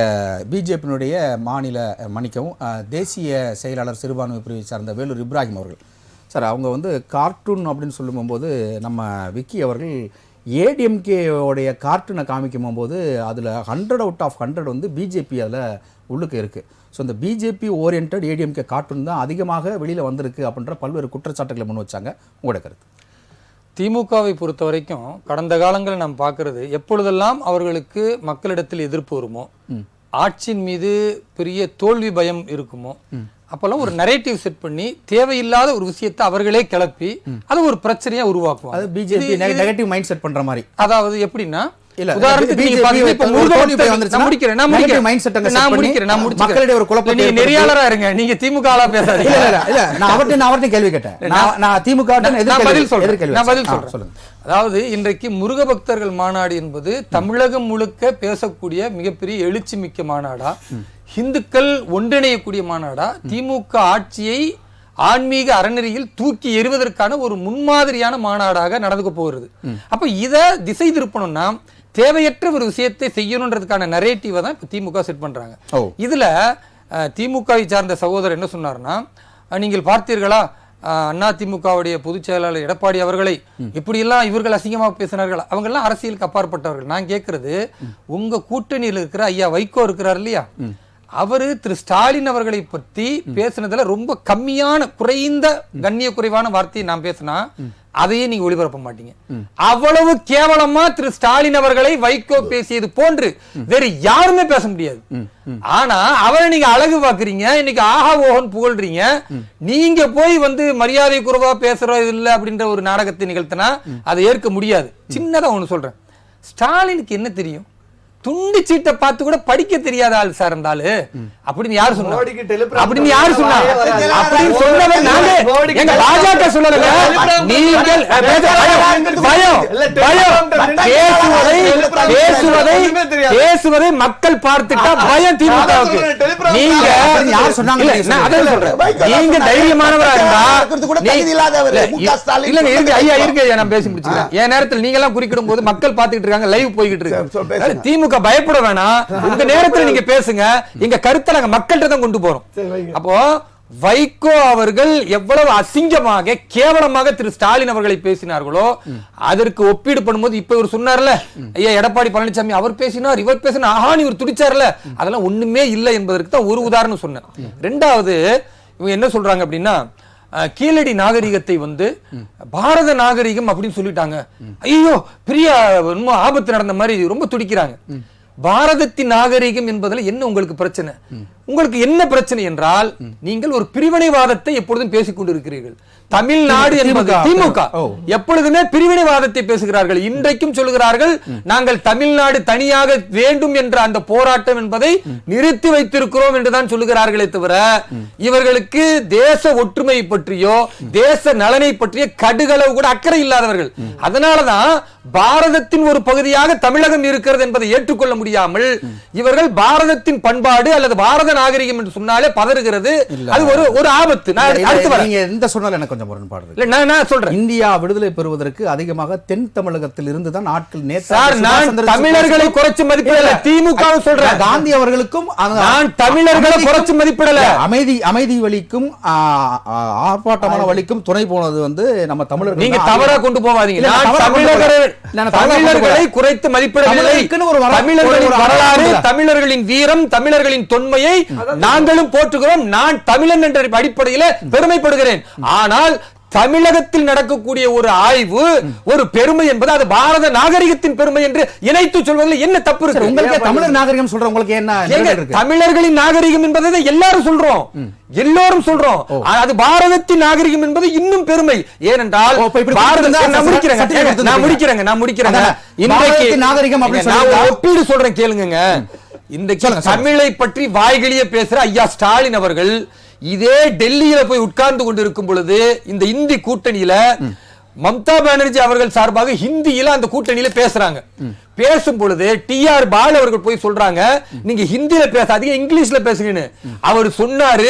பிஜேபியினுடைய மாநில மன்னிக்கவும் தேசிய செயலாளர் சிறுபான்மை பிரிவை சார்ந்த வேலூர் இப்ராஹிம் அவர்கள். சார், அவங்க வந்து கார்ட்டூன் அப்படின்னு சொல்லும்போது நம்ம விக்கி அவர்கள் ஏடிஎம்கேவுடைய கார்ட்டூனை காமிக்கும் போது அதில் 100 out of 100 வந்து பிஜேபி அதில் உள்ளுக்கு இருக்குது. ஸோ இந்த பிஜேபி ஓரியன்ட் ஏடிஎம்கே கார்ட்டூன் தான் அதிகமாக வெளியில் வந்திருக்கு அப்படின்ற பல்வேறு குற்றச்சாட்டுகளை முன் வச்சாங்க. உங்களோட கருத்து? திமுகவை பொறுத்த வரைக்கும் கடந்த காலங்களில் நாம் பார்க்கறது, எப்பொழுதெல்லாம் அவர்களுக்கு மக்களிடத்தில் எதிர்ப்பு வருமோ, ஆட்சியின் மீது பெரிய தோல்வி பயம் இருக்குமோ, அப்பெல்லாம் ஒரு நரேட்டிவ் செட் பண்ணி தேவையில்லாத ஒரு விஷயத்தை அவர்களே கிளப்பி அது ஒரு பிரச்சனையா உருவாக்குவாங்க. அது பிஜேபி நெகட்டிவ் மைண்ட் செட் பண்ற மாதிரி. அதாவது எப்படின்னா, நெறியாளரா இருங்க, நீங்க திமுக ஆளா பேசாதீங்க. கேள்வி கேட்டேன். அதாவது இன்றைக்கு முருக பக்தர்கள் மாநாடு என்பது தமிழகம் முழுக்க பேசக்கூடிய மிகப்பெரிய எழுச்சி மிக்க மாநாடா, இந்துக்கள் ஒன்றிணையக்கூடிய மாநாடா, திமுக ஆட்சியை ஆன்மீக அறநெறியில் தூக்கி எறிவதற்கான ஒரு முன்மாதிரியான மாநாடாக நடந்துக்க போகிறது. அப்ப இத திசை திருப்பணும்னா தேவையற்ற ஒரு விஷயத்தை செய்யணுன்றதுக்கான நரேட்டிவை தான் இப்ப திமுக செட் பண்றாங்க. இதுல திமுகவை சார்ந்த சகோதரர் என்ன சொன்னார்னா, நீங்கள் பார்த்தீர்களா அதிமுகவுடைய பொதுச் செயலாளர் எடப்பாடி அவர்களை இப்படியெல்லாம் இவர்கள் அசிங்கமாக பேசினார்கள். அவங்க எல்லாம் அரசியலுக்கு அப்பாற்பட்டவர்கள். நான் கேட்கறது, உங்க கூட்டணியில் இருக்கிற ஐயா வைகோ இருக்கிறார் இல்லையா, அவரு திரு ஸ்டாலின் அவர்களை பற்றி பேசுனதுல ரொம்ப கம்மியான குறைந்த கண்ணிய குறைவான வார்த்தையை நான் பேசினா அதையே நீங்க ஒளிபரப்ப மாட்டீங்க. அவ்வளவு கேவலமா திரு ஸ்டாலின் அவர்களை வைகோ பேசியது போன்று வேற யாருமே பேச முடியாது. ஆனா அவரை நீங்க அழகு பாக்குறீங்க, இன்னைக்கு ஆஹா ஓஹன் புகழ்றீங்க. நீங்க போய் வந்து மரியாதை குறைவா பேசுறது இல்ல அப்படின்ற ஒரு நாடகத்தை நிகழ்த்தினா அதை ஏற்க முடியாது. சின்னதா ஒண்ணு சொல்றேன், ஸ்டாலினுக்கு என்ன தெரியும்? துண்டு சீட்டை பார்த்து கூட படிக்க தெரியாத ஆள் சார் இருந்தாலும் அப்படின்னு யாரு சொன்னா? அப்படின்னு யாரு சொன்னா? அப்படின்னு சொன்னவன் நானே. எங்க பாஜக சொல்லல. நீங்கள் பயம் பேசுவதை மக்கள் பார்த்துட்டா பயம் திமுகவுக்கு. நீங்க யார் சொன்னாங்க? நீங்க தைரியமானவரா இருந்தா நான் பேசி முடிச்சுக்கிறேன். என் நேரத்தில் நீங்க எல்லாம் குறிக்கிடும் போது மக்கள் பார்த்துட்டு இருக்காங்க, லைவ் போய்கிட்டு இருக்கு. திமுக பயப்பட வேணாம், உங்க நேரத்தில் நீங்க பேசுங்க. எங்க கருத்தை நாங்க மக்கள்கிட்ட தான் கொண்டு போறோம். அப்போ வைகோ அவர்கள் எவ்வளவு அசிங்கமாக கேவலமாக திரு ஸ்டாலின் அவர்களை பேசினார்களோ அதற்கு ஒப்பீடு பண்ணும்போது இப்ப இவர் சொன்னார்ல, ஐயா எடப்பாடி பழனிசாமி அவர் பேசினார் இவர் பேசினார் ஆஹான்னு இவர் துடிச்சார்ல, அதெல்லாம் ஒண்ணுமே இல்லை என்பதற்கு தான் ஒரு உதாரணம் சொன்னேன். ரெண்டாவது இவங்க என்ன சொல்றாங்க அப்படின்னா, கீழடி நாகரிகத்தை பாரத நாகரிகம் அப்படின்னு சொல்லிட்டாங்க. ஐயோ பெரிய ஆபத்து நடந்த மாதிரி ரொம்ப துடிக்கிறாங்க. பாரதத்தின் நாகரிகம் என்பதில் என்ன உங்களுக்கு பிரச்சனை? உங்களுக்கு என்ன பிரச்சனை என்றால், நீங்கள் ஒரு பிரிவினைவாதத்தை எப்பொழுதும் பேசிக் கொண்டிருக்கிறீர்கள். தமிழ்நாடு என்பது திமுக எப்பொழுதுமே பிரிவினைவாதத்தை பேசுகிறார்கள். இன்றைக்கும் சொல்லுகிறார்கள், நாங்கள் தமிழ்நாடு தனியாக வேண்டும் என்ற அந்த போராட்டம் என்பதை நிறுத்தி வைத்திருக்கிறோம் என்றுதான் சொல்லுகிறார்களே தவிர, இவர்களுக்கு தேச ஒற்றுமை பற்றியோ தேச நலனை பற்றிய கடுகளவு கூட அக்கறை இல்லாதவர்கள். அதனாலதான் பாரதத்தின் ஒரு பகுதியாக தமிழகம் இருக்கிறது என்பதை ஏற்றுக்கொள்ள முடியாமல் இவர்கள் பாரதத்தின் பண்பாடு அல்லது பாரத நாகரிகம் என்று சொன்னாலே பதறுகிறது. அது ஒரு ஆபத்து. நீங்க எந்த சொன்னாலும் எனக்கு கொஞ்சம் முரண்பாடு இருக்கு. நான் சொல்றேன், இந்தியா விடுதலை பெறுவதற்கு அதிகமாக தென் தமிழகத்தில் இருந்து தான் ஆட்கள் தமிழர்களை குறைச்சு மதிப்பிடல. திமுக சொல்றேன், காந்தி அவர்களுக்கும் நான் தமிழர்களை குறைச்சு மதிப்பிடல. அமைதி வழிக்கும் ஆர்ப்பாட்டமான வழிக்கும் துணை போனது நம்ம தமிழர்கள். நீங்க தவறா கொண்டு போவாதீங்க. தமிழர்களை குறைத்து மதிப்பிடவில்லை. தமிழர்களின் வரலாறு, தமிழர்களின் வீரம், தமிழர்களின் தொன்மையை நாங்களும் போற்றுகிறோம். நான் தமிழன் என்ற அடிப்படையில் பெருமைப்படுகிறேன். ஆனால் தமிழகத்தில் நடக்கக்கூடிய ஒரு ஆய்வு, ஒரு பெருமை என்பது அது பாரத நாகரிகத்தின் பெருமை என்று இணைத்து சொல்வதில் என்ன தப்பு இருக்கு? உங்களுக்கு தமிழர் நாகரிகம் சொல்ற உங்களுக்கு என்ன? தமிழர்களின் நாகரிகம் என்பதை எல்லாரும் சொல்றோம், எல்லோரும் சொல்றோம். அது பாரதத்தின் நாகரிகம் என்பது இன்னும் பெருமை. ஏனென்றால் நான் முடிக்கிறேங்க. இன்றைக்கு நாகரிகம் ஒப்பீடு சொல்றேன் கேளுங்க. இன்றைக்கு தமிழை பற்றி வாய்களிய பேசுற ஐயா ஸ்டாலின் அவர்கள் இதே டெல்லியில போய் உட்கார்ந்து கொண்டிருக்கும் பொழுது இந்த இந்தி கூட்டணியில மம்தா பானர்ஜி அவர்கள் சார்பாக ஹிந்தியில அந்த கூட்டணியில பேசுறாங்க. பேசும் பொழுது டிஆர் பால் அவர்கள் போய் சொல்றாங்க, நீங்க ஹிந்தியில பேசாதீங்க, இங்கிலீஷ்ல பேசுங்கன்னு. அவர் சொன்னாரு,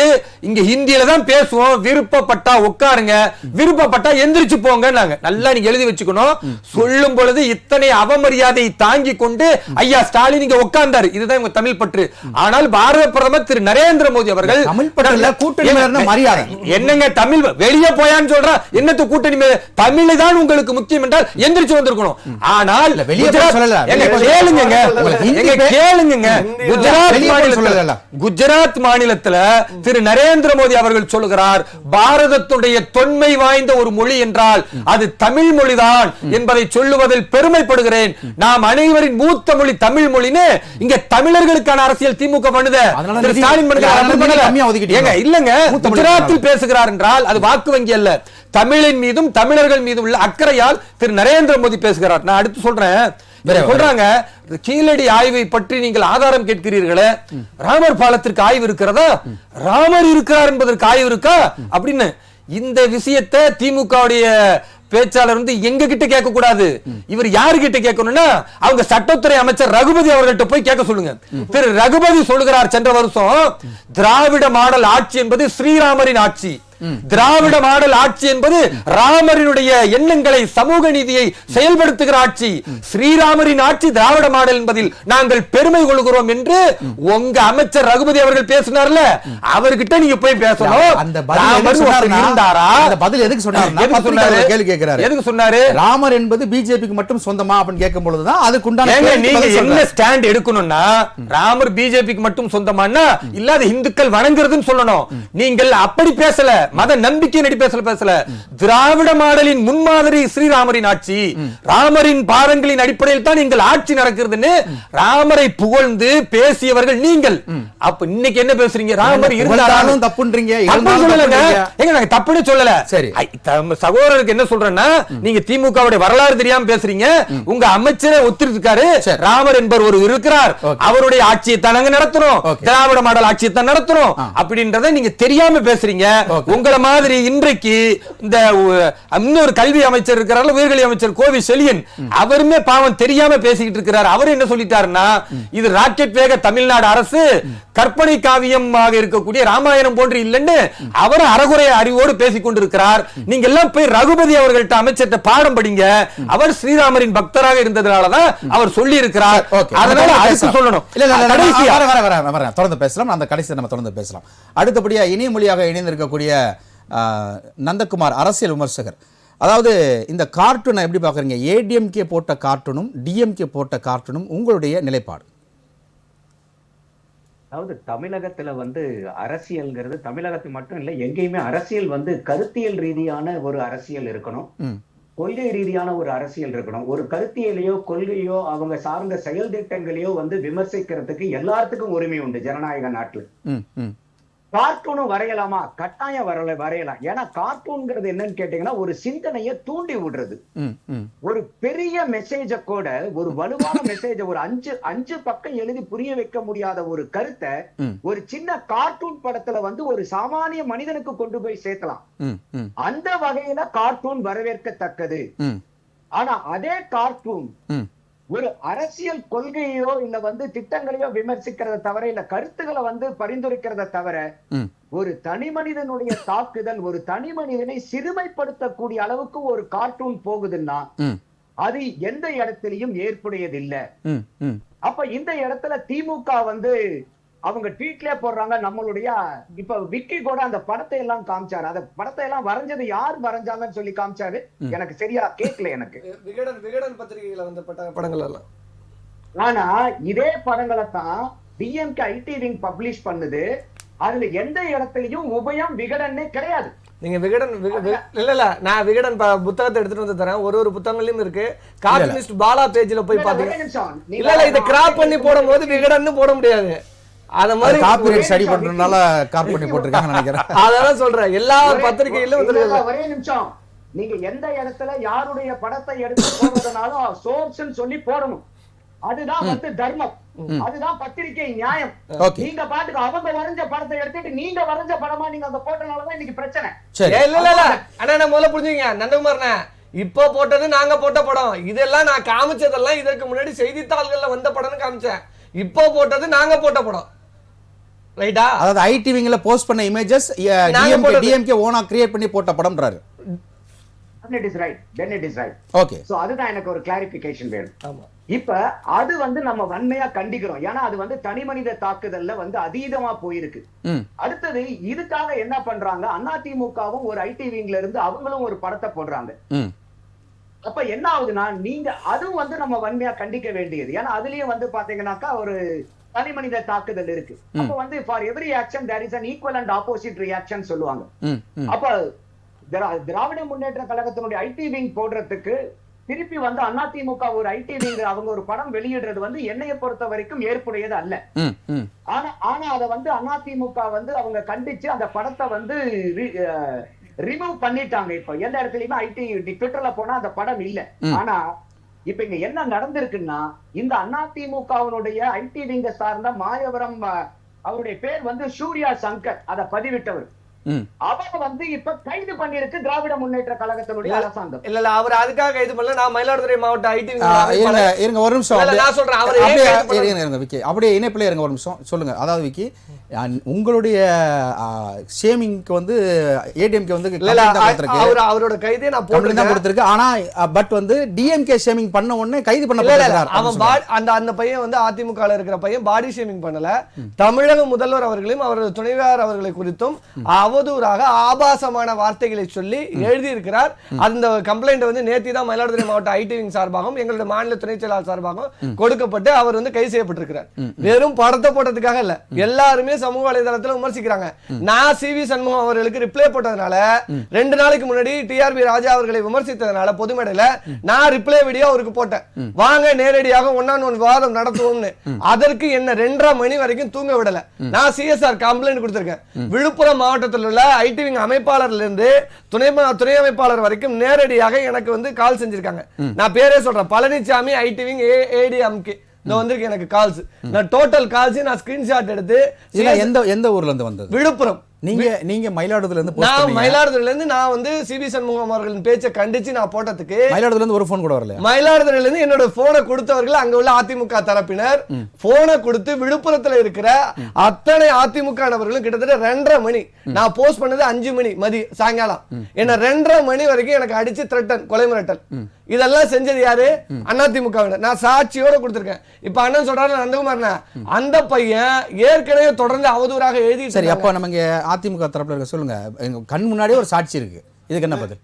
இங்க ஹிந்தியில தான் பேசுவோம், விருப்பப்பட்டா உட்காருங்க, விருப்பப்பட்டா எந்திரிச்சு போங்க. நல்லா நீங்க எழுதி வச்சுக்கணும். சொல்லும் பொழுது இத்தனை அவமரியாதையை தாங்கி கொண்டு ஐயா ஸ்டாலின் இங்க உட்கார்ந்தாரு. இதுதான் இவங்க தமிழ் பற்று. ஆனால் பாரத பிரதமர் திரு நரேந்திர மோடி அவர்கள் என்னங்க தமிழ் வெளியே போயான்னு சொல்றா, என்னத்து கூட்டணி தமிழ் தான் உங்களுக்கு முக்கியம் என்றால் எந்திரிச்சு வந்திருக்கணும். ஆனால் வெளியே குஜராத் மாநிலத்தில் திரு நரேந்திர மோடி அவர்கள் சொல்லுகிறார், பாரதத்துடைய தொன்மை வாய்ந்த ஒரு மொழி என்றால் அது தமிழ் மொழிதான் என்பதை சொல்லுவதில் பெருமைப்படுகிறேன். நாம் அனைவரின் மூத்த மொழி தமிழ் மொழின்னு இங்க தமிழர்களுக்கான அரசியல் திமுக பண்ணுது. இல்லங்க, குஜராத்தில் பேசுகிறார் என்றால் அது வாக்கு வங்கி அல்ல, தமிழின் மீதும் தமிழர்கள் மீதும் உள்ள அக்கறையால் திரு நரேந்திர மோடி பேசுகிறார். நான் அடுத்து சொல்றேன், சொல்றாங்க கீழடி ஆய்வை பற்றி நீங்கள் ஆதாரம் கேட்கிறீர்களே, ராமர் பாலத்திற்கு ஆய்வு இருக்கிறதா? ராமர் இருக்கிறார் என்பதற்கு ஆய்வு இருக்கா அப்படின்னு இந்த விஷயத்தை திமுகவுடைய பேச்சாளர் எங்க கிட்ட கேட்க கூடாது. இவர் யாரு கிட்ட கேட்கணும்னா அவங்க சட்டத்துறை அமைச்சர் ரகுபதி அவர்கள்ட்ட போய் கேட்க சொல்லுங்க. திரு ரகுபதி சொல்லுகிறார், சென்ற வருஷம் திராவிட மாடல் ஆட்சி என்பது ஸ்ரீராமரின் ஆட்சி, திராவிட மாடல் ஆட்சி என்பது ராமரினுடைய எண்ணங்களை சமூக நீதியை செயல்படுத்துகிற ஆட்சி, ஸ்ரீராமரின் ஆட்சி திராவிட மாடல் என்பதில் நாங்கள் பெருமை கொள்கிறோம் என்று உங்க அமைச்சர் ரகுபதி அவர்கள் பேசினார்ல, அவர்கிட்ட நீங்க போய் பேசணும். அந்த பதில் எதுக்கு சொன்னாரு? கேள்வி கேட்கிறாரு, எதுக்கு சொன்னாரு? ராமர் என்பது பிஜேபிக்கு மட்டும் சொந்தமா அப்படின்னு கேட்கும் பொழுதுதான் அதுக்குண்டான நீங்க என்ன ஸ்டாண்ட் எடுக்கணும்னா, ராமர் பிஜேபிக்கு மட்டும் சொந்தமானா இல்லாத இந்துக்கள் வணங்குறதுன்னு சொல்லணும். நீங்கள் அப்படி பேசல, மத நம்பிக்கை பேசல. திராவிட மாடலின் முன்மாதிரி ஸ்ரீராமரின் ஆட்சி, ராமரின் பாதங்களின் அடிப்படையில் தான் நீங்கள் ஆட்சி நடக்கிறதுன்னு ராமரை புகழ்ந்து பேசியவர்கள் நீங்கள். அப்ப இன்னைக்கு என்ன பேசுறீங்க? ராமர் இருந்தாலும் தப்புன்றீங்க. நாங்க தப்புன்னு சொல்லல. சரி, சகோதரருக்கு என்ன சொல்றேன்னா, நீங்க திமுகவுடைய வரலாறு தெரியாம பேசுறீங்க. உங்க அமைச்சரை ஒத்துருக்காரு, ராமர் என்பவர் ஒரு இருக்கிறார், அவருடைய ஆட்சியை தான் நாங்க நடத்துறோம், திராவிட மாடல் ஆட்சியை தான் நடத்துறோம் அப்படின்றத நீங்க தெரியாம பேசுறீங்க. உங்களை மாதிரி இன்றைக்கு இந்த இன்னொரு கல்வி அமைச்சர் இருக்கிறார், உயர்கல்வி அமைச்சர் கோவி செழியன், அவருமே பாவம் தெரியாம பேசிக்கிட்டு இருக்கிறார். அவர் என்ன சொல்லிட்டாருன்னா, இது ராக்கெட் வேக தமிழ்நாடு அரசு கற்பனை காவியமாக இருக்கக்கூடிய ராமாயணம் போன்று இல்லைன்னு அவர் அறகுறை அறிவோடு பேசிக் கொண்டிருக்கிறார். நீங்க எல்லாம் போய் ரகுபதி அவர்கள்ட்ட அமைச்சர்கிட்ட பாடம் படிங்க. அவர் ஸ்ரீராமரின் பக்தராக இருந்ததுனாலதான் அவர் சொல்லி இருக்கிறார். அதனால அதுக்கு சொல்லணும். தொடர்ந்து பேசலாம். அந்த கடைசி நம்ம தொடர்ந்து பேசலாம். அடுத்தபடியா இணைய மொழியாக இணைந்திருக்கக்கூடிய நந்தகுமார், அரசியல் விமர்சகர். அதாவது இந்த கார்ட்டூனை எப்படி பாக்குறீங்க? ஏடிஎம்கே போட்ட கார்ட்டூனும் டிஎம்கே போட்ட கார்ட்டூனும் உங்களுடைய நிலைப்பாடு? அதாவது தமிழகத்துல அரசியல்ங்கிறது தமிழகத்து மட்டும் இல்லை, எங்கேயுமே அரசியல் கருத்தியல் ரீதியான ஒரு அரசியல் இருக்கணும், கொள்கை ரீதியான ஒரு அரசியல் இருக்கணும். ஒரு கருத்தியலையோ கொள்கையோ அவங்க சார்ந்த செயல் திட்டங்களையோ விமர்சிக்கிறதுக்கு எல்லாத்துக்கும் உரிமை உண்டு ஜனநாயக நாட்டுல. கார்ட்டூனும் வரையலாமா? கட்டாயம் வரையலாம். ஏன்னா கார்ட்டூன்ங்கிறது என்னன்னு கேட்டீங்கன்னா ஒரு சிந்தனையை தூண்டி விடுறது. ஒரு பெரிய மெசேஜ கூட, ஒரு வலுவான மெசேஜ, ஒரு அஞ்சு பக்கம் எழுதி புரிய வைக்க முடியாத ஒரு கருத்தை ஒரு சின்ன கார்ட்டூன் படத்துல ஒரு சாமானிய மனிதனுக்கு கொண்டு போய் சேர்க்கலாம். அந்த வகையில கார்ட்டூன் வரவேற்கத்தக்கது. ஆனா அதே கார்ட்டூன் ஒரு அரசியல் கொள்கையோ இல்ல திட்டங்களையோ விமர்சிக்கிறத தவிர, இல்ல கருத்துக்களை பரிந்துரைக்கிறத தவிர, ஒரு தனி மனிதனுடைய தாக்குதல், ஒரு தனி மனிதனை சிறுமைப்படுத்தக்கூடிய அளவுக்கு ஒரு கார்ட்டூன் போகுதுன்னா அது எந்த இடத்திலையும் ஏற்புடையதில்லை. அப்ப இந்த இடத்துல திமுக அவங்க ட்வீட்லயே போடுறாங்க, நம்மளுடைய இப்ப விக்கி கூட அந்த படத்தை எல்லாம் காமிச்சாரு. அந்த படத்தை எல்லாம் வரைஞ்சது யார் வரைஞ்சாங்கன்னு சொல்லி காமிச்சாரு. எனக்கு சரியா கேட்கல. எனக்கு விகடன் பத்திரிகையில வந்த படங்கள் எல்லாம். ஆனா இதே படங்களை தான் டிஎம்கே ஐடி விங் பப்ளிஷ் பண்ணுது. அதுல எந்த இடத்துலயும் உபயம் விகடனே கிடையாது. நீங்க விகடன் இல்ல நான் விகடன் புத்தகத்தை எடுத்துட்டு வந்து தரேன். ஒரு புத்தகங்களையும் இருக்கு. கார்ட்டூனிஸ்ட் பாலா பேஜ்ல போய் பாத்தீங்கன்னா இல்ல இதை கிராப் பண்ணி போடும் போது விகடன் போட முடியாது. அத மாதிரி காப்பிரைட் ஸ்டடி பண்றதுனால காப்பி பண்ணி போட்டுருக்காங்க நினைக்கிறேன். அதான் சொல்றேன். எல்லா பத்திரிகையிலும் ஒரே நிமிஷம், நீங்க எந்த இடத்துல யாருடைய படத்தை எடுத்து போடுறதுனாலும் சோர்ஸ்ன்னு சொல்லி போடணும். அதுதான் தர்மம், அதுதான் பத்திரிகை நியாயம். நீங்க பாட்டுக்கு அவங்க வரைஞ்ச படத்தை எடுத்துட்டு நீங்க வரைஞ்ச படமா நீங்க அந்த போட்டனாலதான் இன்னைக்கு பிரச்சனை. இல்ல அண்ணா முதல்ல புரிஞ்சுங்க நந்தகுமார்ண்ண, இப்ப போட்டது நாங்க போட்ட படம். இதெல்லாம் நான் காமிச்சதெல்லாம் இதற்கு முன்னாடி செய்தித்தாள்கள்ல வந்த படம்னு காமிச்சேன். இப்போ போட்டது நாங்க போட்ட படம். ரைட்டா? அதாவது ஐடி விங்ல போஸ்ட் பண்ண இமேஜஸ் டிஎம்கே ஓனா கிரியேட் பண்ணி போட்ட படம்ன்றாரு. Then it is right. Then it is right. Okay. So அதுதான் எனக்கு ஒரு கிளாரிபிகேஷன் வேணும். ஆமா. இப்ப அது நம்ம வன்மையா கண்டிக்கிறோம். ஏன்னா அது தனி மனித தாக்குதல்ல அதீதமா போயிருக்கு. அடுத்தது இதுக்காக என்ன பண்றாங்க, அதிமுகவும் ஒரு ஐடி விங்ல இருந்து அவங்களும் ஒரு படத்தை போடுறாங்க. அப்ப என்ன ஆகுதுன்னா, நீங்க அதுவும் நம்ம வன்மையா கண்டிக்க வேண்டியது. ஏன்னா அதுலயும் பாத்தீங்கன்னாக்கா ஒரு தனி மனித தாக்குதல் இருக்கு. அப்ப for every action there is an equal and opposite reaction சொல்லுவாங்க. அப்ப திராவிட முன்னேற்ற கழகத்தினுடைய ஐடி விங் போடுறதுக்கு திருப்பி அதிமுக ஒரு ஐடி விங் அவங்க ஒரு படம் வெளியிடுறது என்னைய பொறுத்த வரைக்கும் ஏற்புடையது அல்ல. ஆனா அத அதிமுக அவங்க கண்டிச்சு அந்த படத்தை ரிமூவ் பண்ணிட்டாங்க. இப்ப எந்த இடத்துலயுமே ஐடி ட்விட்டர்ல போனா அந்த படம் இல்ல. ஆனா இப்ப இங்க என்ன நடந்திருக்குன்னா, இந்த அதிமுகவினுடைய ஐடி விங்க சார்ந்த மாயவரம், அவருடைய பேர் சூர்யா சங்கர், அதை பதிவிட்டவர். அவர் இப்ப கைது பண்ணிருக்கு திராவிட முன்னேற்ற கழகத்தினுடைய அரசாங்கம். இல்ல அவர் அதுக்காக கைது பண்ணல. நான் மயிலாடுதுறை மாவட்ட ஐடி இருங்க ஒரு நிமிஷம். நான் சொல்றேன் அப்படியே இணைப்பிலே இருங்க ஒரு நிமிஷம் சொல்லுங்க. அதாவது விக்கி, உங்களுடைய ஷேமிங்க்கு ஏடிஎம்கே அவரோட கைதே நான் போட்டு தான் கொடுத்திருக்கு. ஆனா பட் டிஎம்கே ஷேமிங் பண்ண உடனே கைது பண்ணப்பட்டார். அவன் அந்த பையன் அதிமுகல இருக்கிற பையன் பாடி ஷேமிங் பண்ணல. தமிழக முதல்வர் அவர்களையும் அவரது துணைவியார் அவர்களை குறித்தும் அவதூறாக ஆபாசமான வார்த்தைகளை சொல்லி எழுதி இருக்கிறார். அந்த கம்ப்ளைண்ட் நேத்தி தான் மயிலாடுதுறை மாவட்ட ஐடி விங் சார்பாகவும் எங்களுடைய மாநில துணை செயலாளர் சார்பாகவும் கொடுக்கப்பட்டு அவர் கைது செய்யப்பட்டிருக்கிறார். வெறும் படத்தை போட்டதுக்காக இல்ல, எல்லாருமே சமூக வலைதளத்தில் விமர்சிக்கிறாங்க. நான் சிவி சண்முகம் அவர்களுக்கு ரிப்ளை போட்டதுனால 2 நாளைக்கு முன்னாடி டிஆர்பி ராஜா அவர்களை விமர்சித்ததுனால பொதுமேடையில நான் ரிப்ளை வீடியோ அவருக்கு போட்டேன். வாங்க நேரடியாக 1-on-1 விவாதம் நடத்துவோம்னு. அதற்கு என்ன 2:30 மணி வரைக்கும் தூங்க விடல. நான் சிஎஸ்ஆர் கம்ப்ளைண்ட் கொடுத்திருக்கேன். விழுப்புரம் மாவட்டத்தில் உள்ள ஐடி விங் அமைப்பாளர்ல இருந்து துணை அமைப்பாளர் வரைக்கும் நேரடியாக எனக்கு கால் செஞ்சிருக்காங்க. நான் பேரே சொல்றேன், பழனிசாமி ஐடி விங் ஏடிஎம்கே எனக்கு கால்ஸ். நான் டோட்டல் கால்ஸ் நான் ஸ்கிரீன்ஷாட் எடுத்து எந்த ஊர்ல இருந்து வந்தது? விழுப்புரம். நீங்க மயிலாடுதுறையில இருந்து post நான் பண்ணீங்க. மயிலாடுதுறையில இருந்து நான் வந்து சிபி சண்முகம் அவர்களின் பேச்சை கண்டிச்சு நான் போட்டதுக்கு மயிலாடுதுறையில இருந்து ஒரு போன் கூட வரல. மயிலாடுதுறையில இருந்து என்னோட போனை கொடுத்தவர்கள் அங்க உள்ள அதிமுக தரப்பினர் போனை கொடுத்து விழுப்புரத்துல இருக்கிற அத்தனை அதிமுக நபர்களும் கிட்டத்தட்ட 2:30 மணி, நான் போஸ்ட் பண்ணது 5 மணி சாயங்காலம், என்ன 2:30 மணி வரைக்கும் எனக்கு அடிச்சு த்ரெட்டன், கொலை மிரட்டல், இதெல்லாம் செஞ்சது யாரு? அதிமுக. நான் சாட்சியோட கொடுத்திருக்கேன். இப்ப அண்ணன் சொல்றாரு நந்தகுமார், அந்த பையன் ஏற்கனவே தொடர்ந்து அவதூறாக எழுதி. சரி, அப்ப நம்ம இங்க அதிமுக தரப்புல இருக்க சொல்லுங்க, எங்க கண் முன்னாடியே ஒரு சாட்சி இருக்கு, இதுக்கு என்ன பதில்?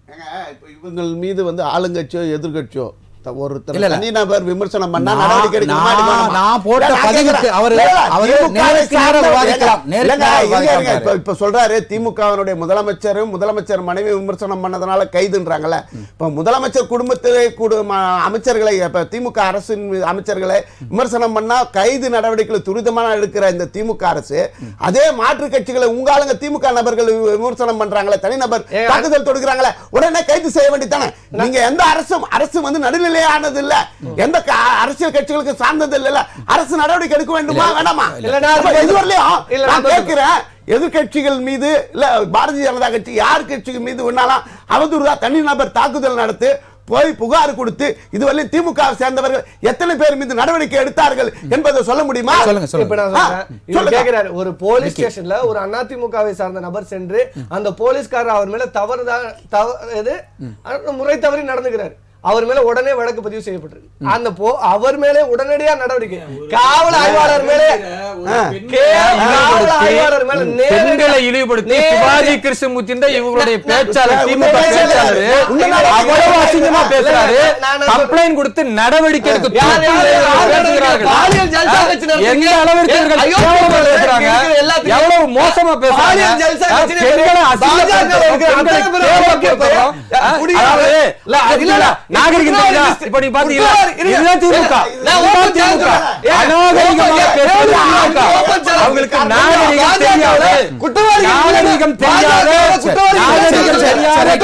இவங்கள் மீது வந்து ஆளுங்கட்சியோ எதிர்கட்சியோ ஒருத்தர் இல்ல, இல்ல. தனிநபர் விமர்சனம் பண்ணா நான் நடவடிக்கை எடுக்கணுமா, எடுக்கணுமா? நான் போட்ட இல்ல, நான் பதிவுக்கு கேக்குறேன். அவரு இல்ல, இல்ல, அவரு திமுக நேருக்கு நேரா விவாதிக்கலாம், நேருக்கு இல்லங்க, நேரா இருங்க, விவாதிக்கலாம். இப்ப சொல்றாரு திமுகவினுடைய முதலமைச்சர் மனைவி விமர்சனம் பண்ணதுனால கைதுன்றாங்கல்ல. இப்ப முதலமைச்சர் குடும்பத்திலே அமைச்சர்களை, இப்ப திமுக அரசின் அமைச்சர்களை விமர்சனம் பண்ணா கைது நடவடிக்கைகளை துரிதமான எடுக்கிற இந்த திமுக அரசு, அதே மாற்று கட்சிகளை உங்க ஆளுங்க திமுக நபர்கள் விமர்சனம் பண்றாங்களே, தனிநபர் தாக்குதல் தொடுக்கிறாங்களே, உடனே கைது செய்ய வேண்டியதானே? நீங்க எந்த அரசு வந்து நடுநிலையானது இல்ல, எந்த அரசியல் கட்சிகளுக்கு சார்ந்தது இல்ல, அரசு நடவடிக்கை எடுக்க வேண்டுமா வேண்டாமா? இதுவரையிலும் நான் கேட்கிறேன், எதிர்கட்சிகள் மீது இல்ல பாரதிய ஜனதா கட்சி யார் கட்சிகள் மீது வேணாலும் அவதூறா தனிநபர் தாக்குதல் நடத்து போய் புகார் கொடுத்து இதுவரை திமுக சேர்ந்தவர்கள் எத்தனை பேர் மீது நடவடிக்கை எடுத்தார்கள் என்பதை சொல்ல முடியுமா? ஒரு போலீஸ் ஸ்டேஷன்ல ஒரு அதிமுகவை சார்ந்த நபர் சென்று அந்த போலீஸ்காரர் அவர் மேல முறை தவறி நடந்துக்கிறார், அவர் மேல உடனே வழக்கு பதிவு செய்யப்பட்டிருக்கு. அந்த அவர் மேலே உடனடியா நடவடிக்கை, காவல் ஆய்வாளர் மேலே பெண்களை இழிவுபடுத்தி சிவாஜி கிருஷ்ணமூர்த்தி இவங்களுடைய பேச்சாளர், திமுக பேச்சாளர் அவ்வளவு அசிங்கமா பேசுறாரு. கம்ப்ளைண்ட் கொடுத்து நடவடிக்கை எடுக்க எந்த அளவிற்கு எவ்வளவு மோசமா பேசுறாங்க. நாகரிகம் தெரியுதா? இப்ப நீ பாத்தீங்களா, இதுதான் திமுக. அவங்களுக்கு நாகரிகம் தெரியாது, நாகரிகம் தெரியாது,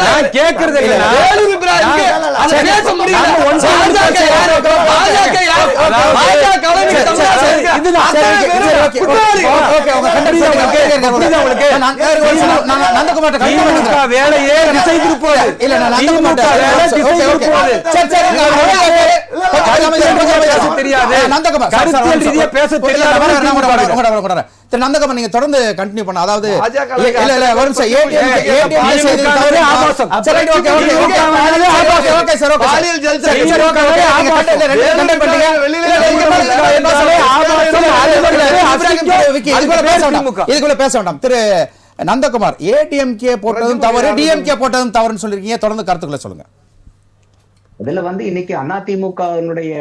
நான் கேட்கறது வேலையே நந்தகுமார், நீங்க தொடர்ந்து கண்டினியூ பண்ண, அதாவது இதுக்குள்ள பேச வேண்டாம். திரு நந்தகுமார், ஏடிஎம்கே போட்டதும் தவறு, டிஎம்கே போட்டதும் தவறுன்னு சொல்லிருக்கீங்க, தொடர்ந்து கருத்துக்களை சொல்லுங்க. இதுல வந்து இன்னைக்கு அதிமுகவினுடைய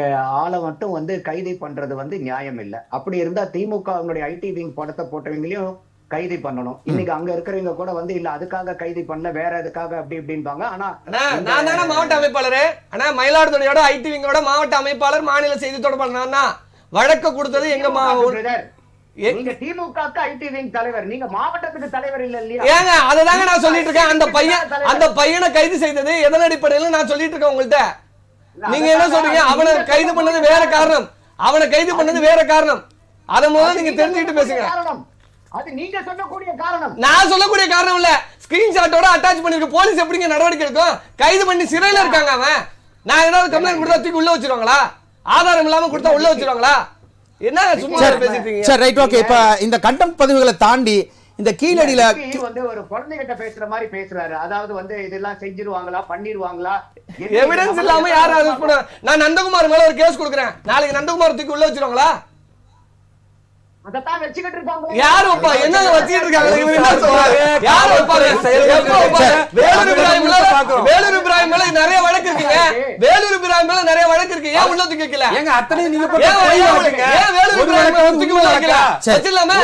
ஆளை மட்டும் வந்து கைது பண்றது வந்து நியாயம் இல்ல. அப்படி இருந்தா திமுகவினுடைய ஐடி விங் படத்தை போட்டவங்களையும் கைது பண்ணணும். இன்னைக்கு அங்க இருக்கிறவங்க கூட வந்து இல்ல அதுக்காக கைது பண்ணல, வேற எதுக்காக அப்படி இப்படின்பாங்க. ஆனா நான் தானே மாவட்ட அமைப்பாளரு, ஆனா மயிலாடுதுறையோட ஐடி விங்கோட மாவட்ட அமைப்பாளர், மாநில செய்தி தொடர்பாளர் நான் வழக்கு கொடுத்தது எங்க நீங்க திமுகவுக்கு ஐடி விங் தலைவர், நீங்க மாவட்டத்துக்கு தலைவர் இல்ல இல்லையா? ஏங்க அததாங்க நான் சொல்லிட்டு இருக்கேன். அந்த பையனை கைது செய்தது எதன் அடிப்படையில் நான் சொல்லிட்டு இருக்கேன் உங்கள்ட்ட. நீங்க என்ன சொல்றீங்க, அவனை கைது பண்ணது வேற காரணம், அவனை கைது பண்ணது வேற காரணம், அத முதல்ல நீங்க தெரிஞ்சுக்கிட்டு பேசுங்க. அது நீங்க சொல்லக்கூடிய காரணம், நான் சொல்லக்கூடிய காரணம் இல்ல. ஸ்கிரீன்ஷாட்டோட அட்டாச் பண்ணிருக்கு. போலீஸ் எப்படிங்க நடவடிக்கை எடுக்கும்? கைது பண்ணி சிறையில இருக்காங்க. அவன் நான் ஏதாவது கம்ப்ளைண்ட் கொடுத்தா தூக்கி உள்ள வச்சிருவாங்களா? ஆதாரம் இல்லாம கொடுத்தா உள்ள வச்சிருவாங்களா? என்ன சும்மா பேசிட்டு இருக்கீங்க? சரி, ரைட், ஓகே. இப்ப இந்த கண்டெம்ட் பதிவுகளை தாண்டி இந்த கீழடியில வந்து ஒரு குழந்தைகிட்ட பேசுற மாதிரி பேசுறாரு. அதாவது வந்து இதெல்லாம் செஞ்சிருவாங்களா, பண்ணிடுவாங்களா, எவிடன்ஸ் இல்லாம யாரும் அரெஸ்ட் பண்ண. நான் நந்தகுமார் மேல ஒரு கேஸ் கொடுக்குறேன், நாளைக்கு நந்தகுமார் தூக்கி உள்ள வச்சிருவாங்களா? அதத்தான் வச்சுக்கிட்டு இருக்காங்க. யாரு அப்பா என்ன வச்சிட்டு இருக்காங்க? இவங்க என்ன சொல்றாங்க? யாரு அப்பா? வேலூர் இப்ராஹிம் மேல நிறைய வழக்கு இருக்குங்க. வேலூர் இப்ராஹிம் மேல நிறைய வழக்கு இருக்கு. ஏன் உள்ள தூக்கி வைக்கல? ஏங்க அத்தனை நீங்க ஏன் வேலூர் இப்ராஹிம் மேல தூக்கி உள்ள வைக்கல? வச்சிரலாமா?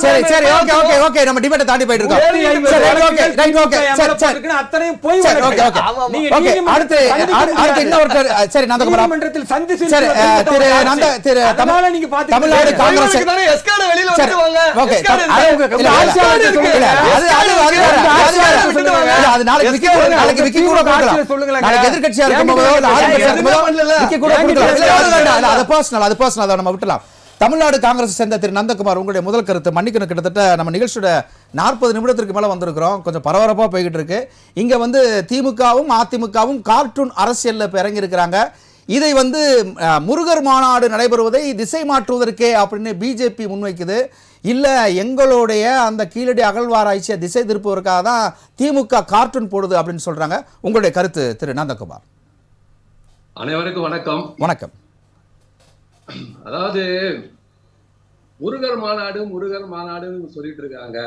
சரி சரி, ஓகே ஓகே ஓகே, நம்ம டிபேட் தாண்டி போயிட்டு இருக்கோம். சரி, ஓகே ரைட், ஓகே. சரி சரி, அத்தனையும் போய் ஓகே ஓகே நீங்க அடுத்து இன்னொரு சரி நந்தகுமார் மன்றத்தில் சந்திச்சு சரி திரு தமிழ்நாடு நீங்க பாத்தீங்க, தமிழ்நாடு காங்கிரஸ் எஸ்கார்ட் வெளியில வந்துவாங்க. ஓகே, எஸ்கார்ட் அது நாளைக்கு விக்கி கூட கொடுக்கலாம். சொல்லுங்களேன். நாளைக்கு எதிர்க்கட்சியா இருக்கும்போதோ இல்ல ஆளுங்கட்சியா இருக்கும்போதோ விக்கி கூட கொடுக்கலாம். அது பர்சனல் அதை நம்ம விட்டலாம். தமிழ்நாடு காங்கிரஸ் சேர்ந்த திரு நந்தகுமார், உங்களுடைய முதல் கருத்து. மன்னிக்கணும், கிட்டத்தட்ட நம்ம நிகழ்ச்சியோட 40 நிமிடத்திற்கு மேல வந்திருக்கிறோம். கொஞ்சம் பரபரப்பா போய்கிட்டு இருக்கு. இங்க வந்து திமுகவும் அதிமுகவும் கார்ட்டூன் அரசியல்ல இப்ப இறங்கி இருக்கிறாங்க. இதை வந்து முருகர் மாநாடு நடைபெறுவதை திசை மாற்றுவதற்கே அப்படின்னு பிஜேபி முன்வைக்குது. இல்ல எங்களுடைய அந்த கீழடி அகழ்வாராய்ச்சியை திசை திருப்புவதற்காக தான் திமுக கார்ட்டூன் போடுது அப்படின்னு சொல்றாங்க. உங்களுடைய கருத்து திரு நந்தகுமார். அனைவருக்கும் வணக்கம். வணக்கம். அதாவது முருகர் மாநாடுன்னு சொல்லிட்டு இருக்காங்க.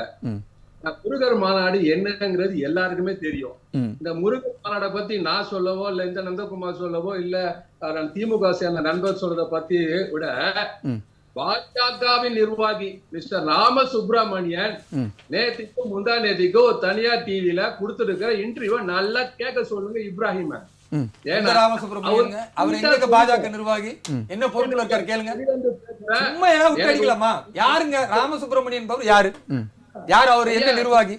முருகர் மாநாடு என்னங்கிறது எல்லாருக்குமே தெரியும். இந்த முருகர் மாநாடை பத்தி நான் சொல்லவோ இல்ல இந்த நந்தகுமார் சொல்லவோ இல்ல திமுக சேர்ந்த நண்பர் சொல்றத பத்தி விட பாஜகவின் நிர்வாகி மிஸ்டர் ராமசுப்ரமணியன் நேத்திக்கும் முந்தா நேத்திக்கும் ஒரு தனியார் டிவில கொடுத்திருக்கிற இன்டர்வியூ நல்லா கேட்க சொல்லுங்க இப்ராஹிம். அவர் எங்க பாஜக நிர்வாகி என்ன பொறுப்புல இருக்காரு கேளுங்க. சும்மா ஏதாவது அடிக்கலாமா? யாருங்க ராமசுப்ரமணியன் பவர்? யாரு அவர்? என்ன நிர்வாகி?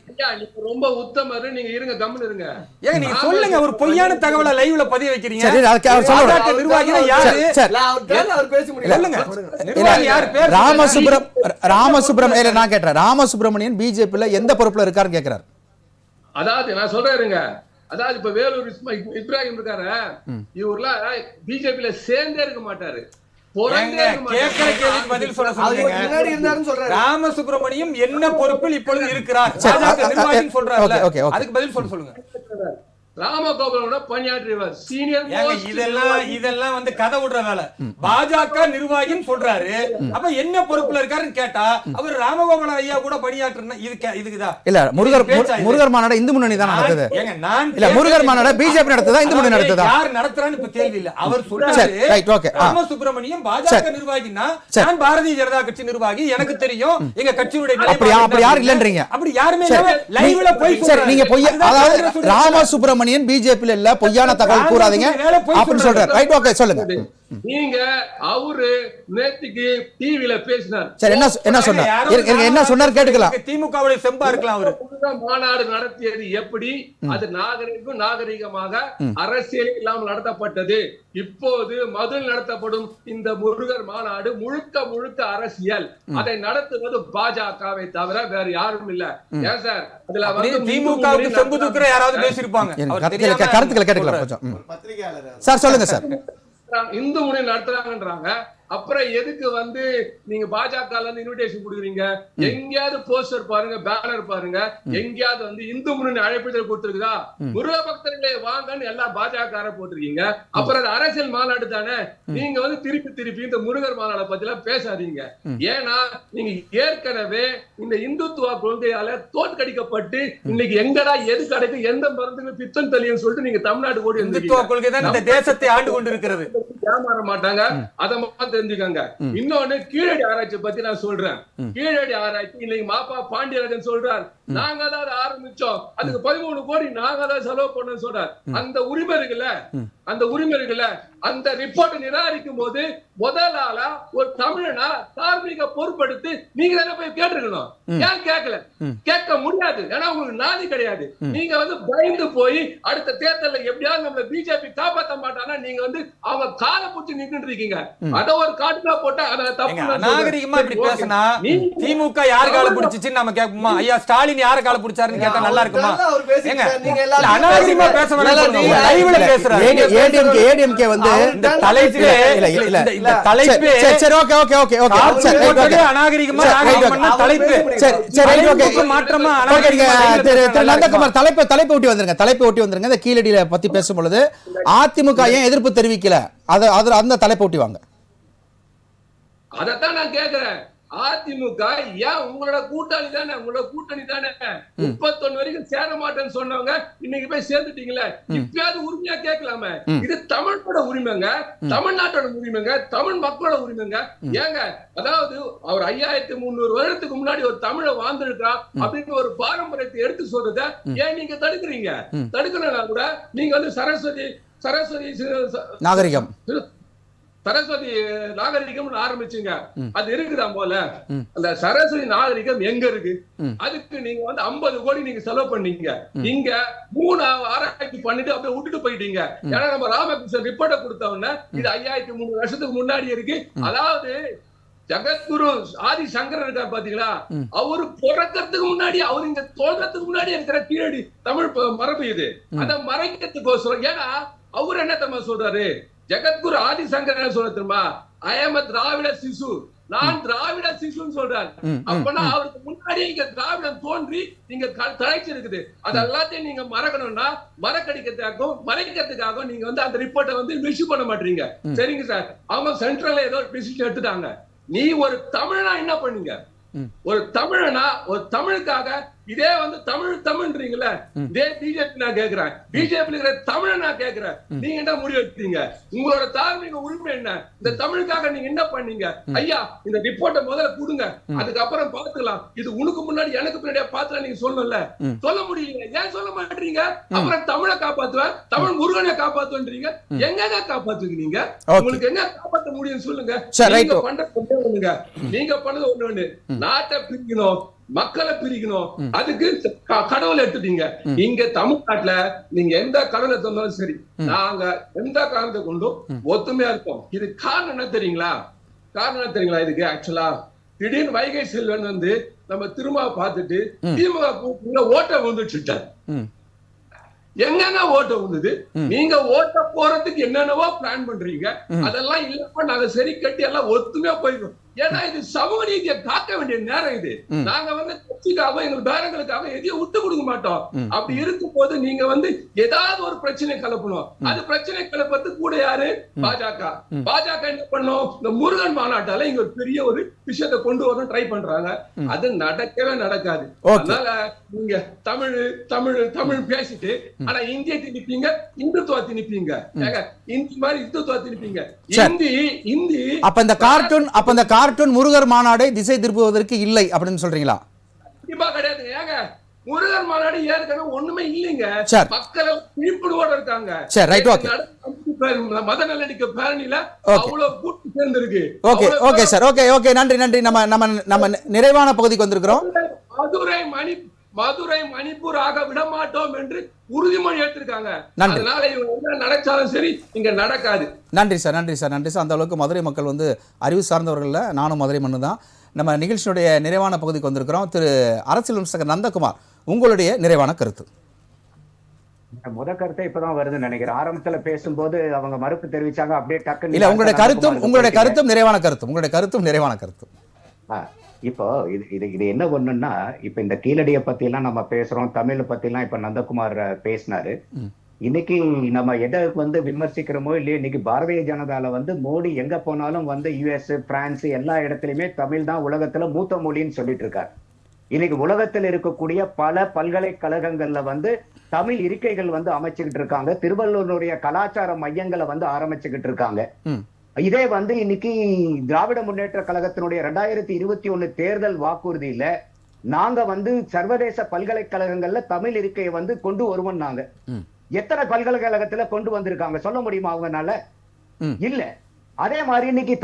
ரொம்ப உத்தமரு. நீங்க இருங்க, கம்முன்னு இருங்க. ஏங்க நீங்க சொல்லுங்க. ஒரு பொய்யான தகவலை லைவ்ல பதிய வைக்கிறீங்க. நிர்வாகினா யாரு? ராமசுப்ரமணியன் நான் கேட்கிறேன். ராமசுப்ரமணியன் பிஜேபில எந்த பொறுப்புல இருக்காருன்னு கேட்கிறார். அதாவது நான் சொல்றேன், அதாவது இப்ப வேலூர் இப்ராஹிம் இருக்காரு, இவர்ல பிஜேபியில சேர்ந்தே இருக்க மாட்டாரு. ராமசுப்ரமணியம் என்ன பொறுப்பில் இப்பொழுது இருக்கிறார்? அதுக்கு பதில் சொல்லுங்க. ராமகோபாலோட பணியாற்றியவர் சீனியர். இதெல்லாம் வந்து கதை விடுற வேலை. பாஜக நிர்வாகின்னு சொல்றாரு. அப்ப என்ன பொறுப்புல இருக்காருன்னு கேட்டா அவர் ராமகோபால ஐயா கூட பணியாற்றுனா இதுக்குதான் இல்ல. முருகர் மாநாடு இந்து முன்னணி தான் நடக்குது. இல்ல, முருகர் மாநாடு பிஜேபி நடத்துதா இந்து முன்னணி நடத்துதா? யார் நடத்துறான்னு இப்ப கேள்வி இல்ல. அவர் சொல்றாரு ராமசுப்ரமணியம் பாஜக நிர்வாகினா நான் பாரதிய ஜனதா கட்சி நிர்வாகி, எனக்கு தெரியும் எங்க கட்சியுடைய. அப்படி யார் இல்லன்றீங்க? அப்படி யாருமே லைவ்ல போய் நீங்க பொய். அதாவது ராமசுப்ரமணியன் பிஜேபில இல்ல, பொய்யான தகவல் கூறாதீங்க அப்படின்னு சொல்றாரு. ரைட், ஓகே, சொல்லுங்க. நீங்க அவரு நேத்திக்கு டிவில பேசினார். சரி, என்ன சொன்னார்? என்ன சொன்னார் கேட்டுக்கலாம். திமுகவுடைய செம்பா இருக்கலாம். அவர் மாநாடு நடத்தியது எப்படி? அது நாகரிகமாக அரசியல் இல்லாமல் நடத்தப்பட்டது. இப்போது மதுரையில் நடத்தப்படும் இந்த முருகர் மாநாடு முழுக்க அரசியல். அதை நடத்துவது பாஜகவை தவிர வேற யாரும் இல்ல. ஏன் சார் அதுல திமுகவுக்கு செம்பு தூக்குற யாராவது பேசியிருப்பாங்க? கருத்துக்களை கேட்டுக்கலாம் கொஞ்சம். சார் சொல்லுங்க சார். இந்து முன்னணி நடத்துறாங்கன்றாங்க. அப்புறம் எதுக்கு வந்து நீங்க பாஜக இன்விடேஷன் கொடுக்குறீங்க? எங்கேயாவது போஸ்டர் பாருங்க, பேனர் பாருங்க, எங்கேயாவது வந்து இந்து முன்னணி அழைப்பிதழ் கொடுத்திருக்குதா? முருக பக்தர்களே வாங்கன்னு எல்லாம் பாஜக போட்டிருக்கீங்க. அப்புறம் அது அரசியல் மாநாடு தானே. நீங்க வந்து திருப்பி இந்த முருகர் மாநாடை பத்தி எல்லாம் பேசாதீங்க. ஏன்னா நீங்க ஏற்கனவே இந்த இந்துத்துவ கொள்கையால தோற்கடிக்கப்பட்டு இன்னைக்கு எங்கடா எது கிடைக்கும், எந்த மருந்துக்கு பித்தம் தெளியும் சொல்லிட்டு நீங்க தமிழ்நாடு ஓடி இந்துத்துவ கொள்கை தான் இந்த தேசத்தை ஆண்டு கொண்டிருக்கிறது. ஏமாற மாட்டாங்க, அதை தெரிஞ்சுக்கங்க. இன்னொன்னு கீழடி ஆராய்ச்சி பத்தி நான் சொல்றேன். கீழடி ஆராய்ச்சி இன்னைக்கு மாப்பா பாண்டியராஜன் சொல்றார், நாங்க தான் ஆரம்பிச்சோம், அதுக்கு 13 கோடி நாங்க தான் செலவு பண்ணோம்னு சொல்றார். அந்த உரிமை இருக்குல்ல, அந்த ரிப்போர்ட் நிராகரிக்கும் போது முதல் ஆளா ஒரு தமிழனா தார்மீக பொறுப்படுத்தி நீங்க தானே போய் கேட்டிருக்கணும். ஏன் கேட்கல? கேட்க முடியாது. ஏன்னா உங்களுக்கு நாதி கிடையாது. நீங்க வந்து பயந்து போய் அடுத்த தேர்தல்ல எப்படியாவது நம்மள பிஜேபி காப்பாற்ற மாட்டானா நீங்க வந்து அவங்க காலை பிடிச்சி நின்று இருக்கீங்க. அத ஒரு காட்டுல போட்டா அத தப்பு. நாகரிகமா இப்படி பேசினா திமுக யார் காலை பிடிச்சிச்சுன்னு நம்ம கேட்போமா? ஐயா ஸ்டாலின் யார காலை பிடிச்சாருன்னு கேட்டா நல்லா இருக்குமா? அநாகரிகமா பேச வேணாம். லைவ்ல பேசுறாரு. ஏடிஎம்கே வந்து இந்த தலைப்பே இந்த தலைப்பே சரி ஓகே அநாகரிகமா நாகரிகமா தலைப்பு சரி ஓகே மாற்றமா நந்தகுமார் தலைப்பு ஒட்டி வந்துருங்க. இந்த கீழடியில பத்தி பேசும் பொழுது அதிமுக ஏன் எதிர்ப்பு தெரிவிக்கல? அந்த தலைப்பு ஒட்டி வாங்க. அதத்தான் நான் கேக்குறேன். அதிமுக ஏன் உங்களோட கூட்டணி தானே 31 வரைக்கும் சேர மாட்டேன்னு சொன்னவங்க இன்னைக்கு போய் சேர்ந்துட்டீங்களே, இப்பயாவது உரிமையா கேட்கலாமே? இது தமிழோட உரிமைங்க, தமிழ்நாட்டோட உரிமைங்க, தமிழ் மக்களோட உரிமைங்க. ஏங்க அதாவது அவர் 5300 வருடத்துக்கு முன்னாடி ஒரு தமிழை வாழ்ந்திருக்கான் அப்படின்னு ஒரு பாரம்பரியத்தை எடுத்து சொல்றத ஏன் நீங்க தடுக்கிறீங்க? தடுக்கலன்னா கூட நீங்க வந்து சரஸ்வதி நாகரிகம் சரஸ்வதி நாகரிகம்னு ஆரம்பிச்சுங்க. அது இருக்குதா போல? அந்த சரஸ்வதி நாகரிகம் எங்க இருக்கு? அதுக்கு நீங்க வந்து 50 கோடி நீங்க செலவு பண்ணீங்க. இங்க 3 ஆராய்ச்சி பண்ணிட்டு அப்படியே விட்டுட்டு போயிட்டீங்க. ஏன்னா நம்ம ராமகிருஷ்ணன் ரிப்போர்ட்டை கொடுத்தவொடனே இது 5300 வருஷத்துக்கு முன்னாடி இருக்கு. அதாவது ஜகத்குரு ஆதி சங்கரர் இருக்கார் பாத்தீங்களா, அவரு பிறக்கிறதுக்கு முன்னாடி, அவரு இங்க தோன்றதுக்கு முன்னாடி இருக்கிற கீழடி தமிழ் மரபு இது. அதை மறைக்கிறதுக்கு ஏன்னா அவரு என்ன தம்மா சொல்றாரு, ஜகத்குரு ஆதி சங்கர் என்ன சொல்ல தெரியுமா, ஐ எம் திராவிட சிசு, நான் திராவிட சிசுன்னு சொல்றாரு. அப்பனா அவருக்கு முன்னாடியே இங்க திராவிடம் தோன்றி நீங்க தழைச்சிருக்குது. அது எல்லாத்தையும் நீங்க மறக்கணும்னா மறைக்கிறதுக்காக நீங்க வந்து அந்த ரிப்போர்ட்டை வந்து இஷ்யூ பண்ண மாட்டீங்க. சரிங்க சார், அவங்க சென்ட்ரல்ல ஏதோ டிசிஷன் எடுத்துட்டாங்க. நீ ஒரு தமிழனா என்ன பண்ணீங்க? ஒரு தமிழனா, ஒரு தமிழுக்காக இதே வந்து தமிழ்ன்றீங்களே, இதே பிஜேபி நான் கேக்குறேன், பிஜேபி தமிழ நான் கேக்குறேன், நீங்க என்ன முடிவு எடுத்தீங்க? உங்களோட தார்மீக உரிமை என்ன? இந்த தமிழுக்காக நீங்க என்ன பண்ணீங்க? ஐயா இந்த ரிப்போர்ட்டை முதல்ல கொடுங்க, அதுக்கப்புறம் பாத்துக்கலாம். இது உனக்கு முன்னாடி எனக்கு பின்னாடியே பாத்துலாம் நீங்க சொல்லல, சொல்ல முடியல. ஏன் சொல்ல மாட்டீங்க? அப்புறம் தமிழை காப்பாத்துவேன், தமிழ் முருகனை காப்பாத்துவன்றீங்க. எங்க காப்பாத்துவீங்க நீங்க? உங்களுக்கு எங்க காப்பாற்ற முடியும் சொல்லுங்க. நீங்க பண்றது ஒண்ணு, நாட்டை பிரிக்கணும், மக்களை பிரிக்கணும், அதுக்கு கடவுளை எடுத்துட்டீங்க. இங்க தமிழ்நாட்டுல நீங்க எந்த கடவுளை தந்தாலும் சரி, நாங்க எந்த காரணத்தை கொண்டும் ஒத்துமையா இருப்போம். இது காரணம் என்ன தெரியுங்களா? இதுக்கு ஆக்சுவலா திடீர்னு வைகை செல்வன் வந்து நம்ம திரும்ப பார்த்துட்டு திமுக கூட்டணியில ஓட்ட வந்துச்சுட்டார். எங்க ஓட்ட வந்தது? நீங்க ஓட்ட போறதுக்கு என்னென்னவோ பிளான் பண்றீங்க, அதெல்லாம் இல்லப்ப நாங்க சரி கட்டி எல்லாம் ஒத்துமையா போயிடும். ஏன்னா இது சமூக நீதியை காக்க வேண்டிய நேரம் இது. நாங்க வந்து கட்சிக்காக எங்க பேரங்களுக்காக எதையும் விட்டு கொடுக்க மாட்டோம். அப்படி இருக்கும் போது நீங்க வந்து ஏதாவது ஒரு பிரச்சனை கிளப்பணும். அது பிரச்சனை கிளப்பது கூட யாரு? பாஜக என்ன பண்ணும்? இந்த முருகன் மாநாட்டால இங்க ஒரு பெரிய ஒரு விஷயத்தை கொண்டு வர ட்ரை பண்றாங்க. அது நடக்கவே நடக்காது. அதனால நீங்க தமிழ் பேசிட்டு ஆனா இந்திய திணிப்பீங்க, இந்துத்துவ திணிப்பீங்க, இந்தி மாதிரி இந்துத்துவ திணிப்பீங்க. இந்தி அப்ப இந்த கார்ட்டூன் முருகர் மாநாடை திசை திருப்புவதற்கு இல்லை அப்படின்னு சொல்றீங்களா? கண்டிப்பா கிடையாது. ஏங்க முருகர் மாநாடு ஏற்கனவே ஒண்ணுமே இல்லைங்க. மக்கள் விழிப்புணர்வோட இருக்காங்க. மத நல்லிணக்க பேரணியில அவ்வளவு கூட்டு சேர்ந்திருக்கு. ஓகே சார், ஓகே நன்றி. நம்ம நிறைவான பகுதிக்கு வந்திருக்கிறோம். மதுரை மணிப்பூராக விடமாட்டோம் என்று உறுதிமொழி எடுத்திருக்காங்க. அதனால இவங்க என்ன நடச்சாலும் சரி இங்க நடக்காது. நன்றி சார். அந்த அளவுக்கு மதுரை மக்கள் வந்து அறிவு சார்ந்தவர்கள். நானும் மதுரை மண்ணு தான். நம்ம நிகழ்ச்சியுடைய நிறைவான பகுதிக்கு வந்திருக்கிறோம். திரு அரசியல் விமர்சகர் நந்தகுமார், உங்களுடைய நிறைவான கருத்து. முத கருத்தை இப்பதான் வருதுன்னு நினைக்கிறேன். ஆரம்பத்துல பேசும்போது அவங்க மறுப்பு தெரிவிச்சாங்க, அப்படியே டக்குன்னு இல்ல உங்களுடைய கருத்தும் நிறைவான கருத்து. இப்போ இது என்ன ஒண்ணுன்னா, இப்ப இந்த கீழடியை பத்தி எல்லாம் நம்ம பேசுறோம், தமிழை பத்தி எல்லாம் இப்ப நந்தகுமார் பேசினாரு. இன்னைக்கு நம்ம எதை வந்து விமர்சிக்கிறோமோ இல்லையோ, இன்னைக்கு பாரதிய ஜனதால வந்து மோடி எங்க போனாலும் வந்து US, பிரான்ஸ் எல்லா இடத்துலயுமே தமிழ் தான் உலகத்துல மூத்த மொழின்னு சொல்லிட்டு இருக்காரு. இன்னைக்கு உலகத்தில் இருக்கக்கூடிய பல பல்கலைக்கழகங்கள்ல வந்து தமிழ் இருக்கைகள் வந்து அமைச்சுக்கிட்டு இருக்காங்க. திருவள்ளூருடைய கலாச்சார மையங்களை வந்து ஆரம்பிச்சுக்கிட்டு இருக்காங்க. இதே வந்து இன்னைக்கு திராவிட முன்னேற்ற கழகத்தினுடைய 2021 தேர்தல் வாக்குறுதியில நாங்க வந்து சர்வதேச பல்கலைக்கழகங்கள்ல தமிழ் இருக்கையை வந்து கொண்டு வருவோம். நாங்க எத்தனை பல்கலைக்கழகத்துல கொண்டு வந்திருக்காங்க சொல்ல முடியுமா அவங்கனால? இல்ல. அதே மாதிரி இன்னைக்கு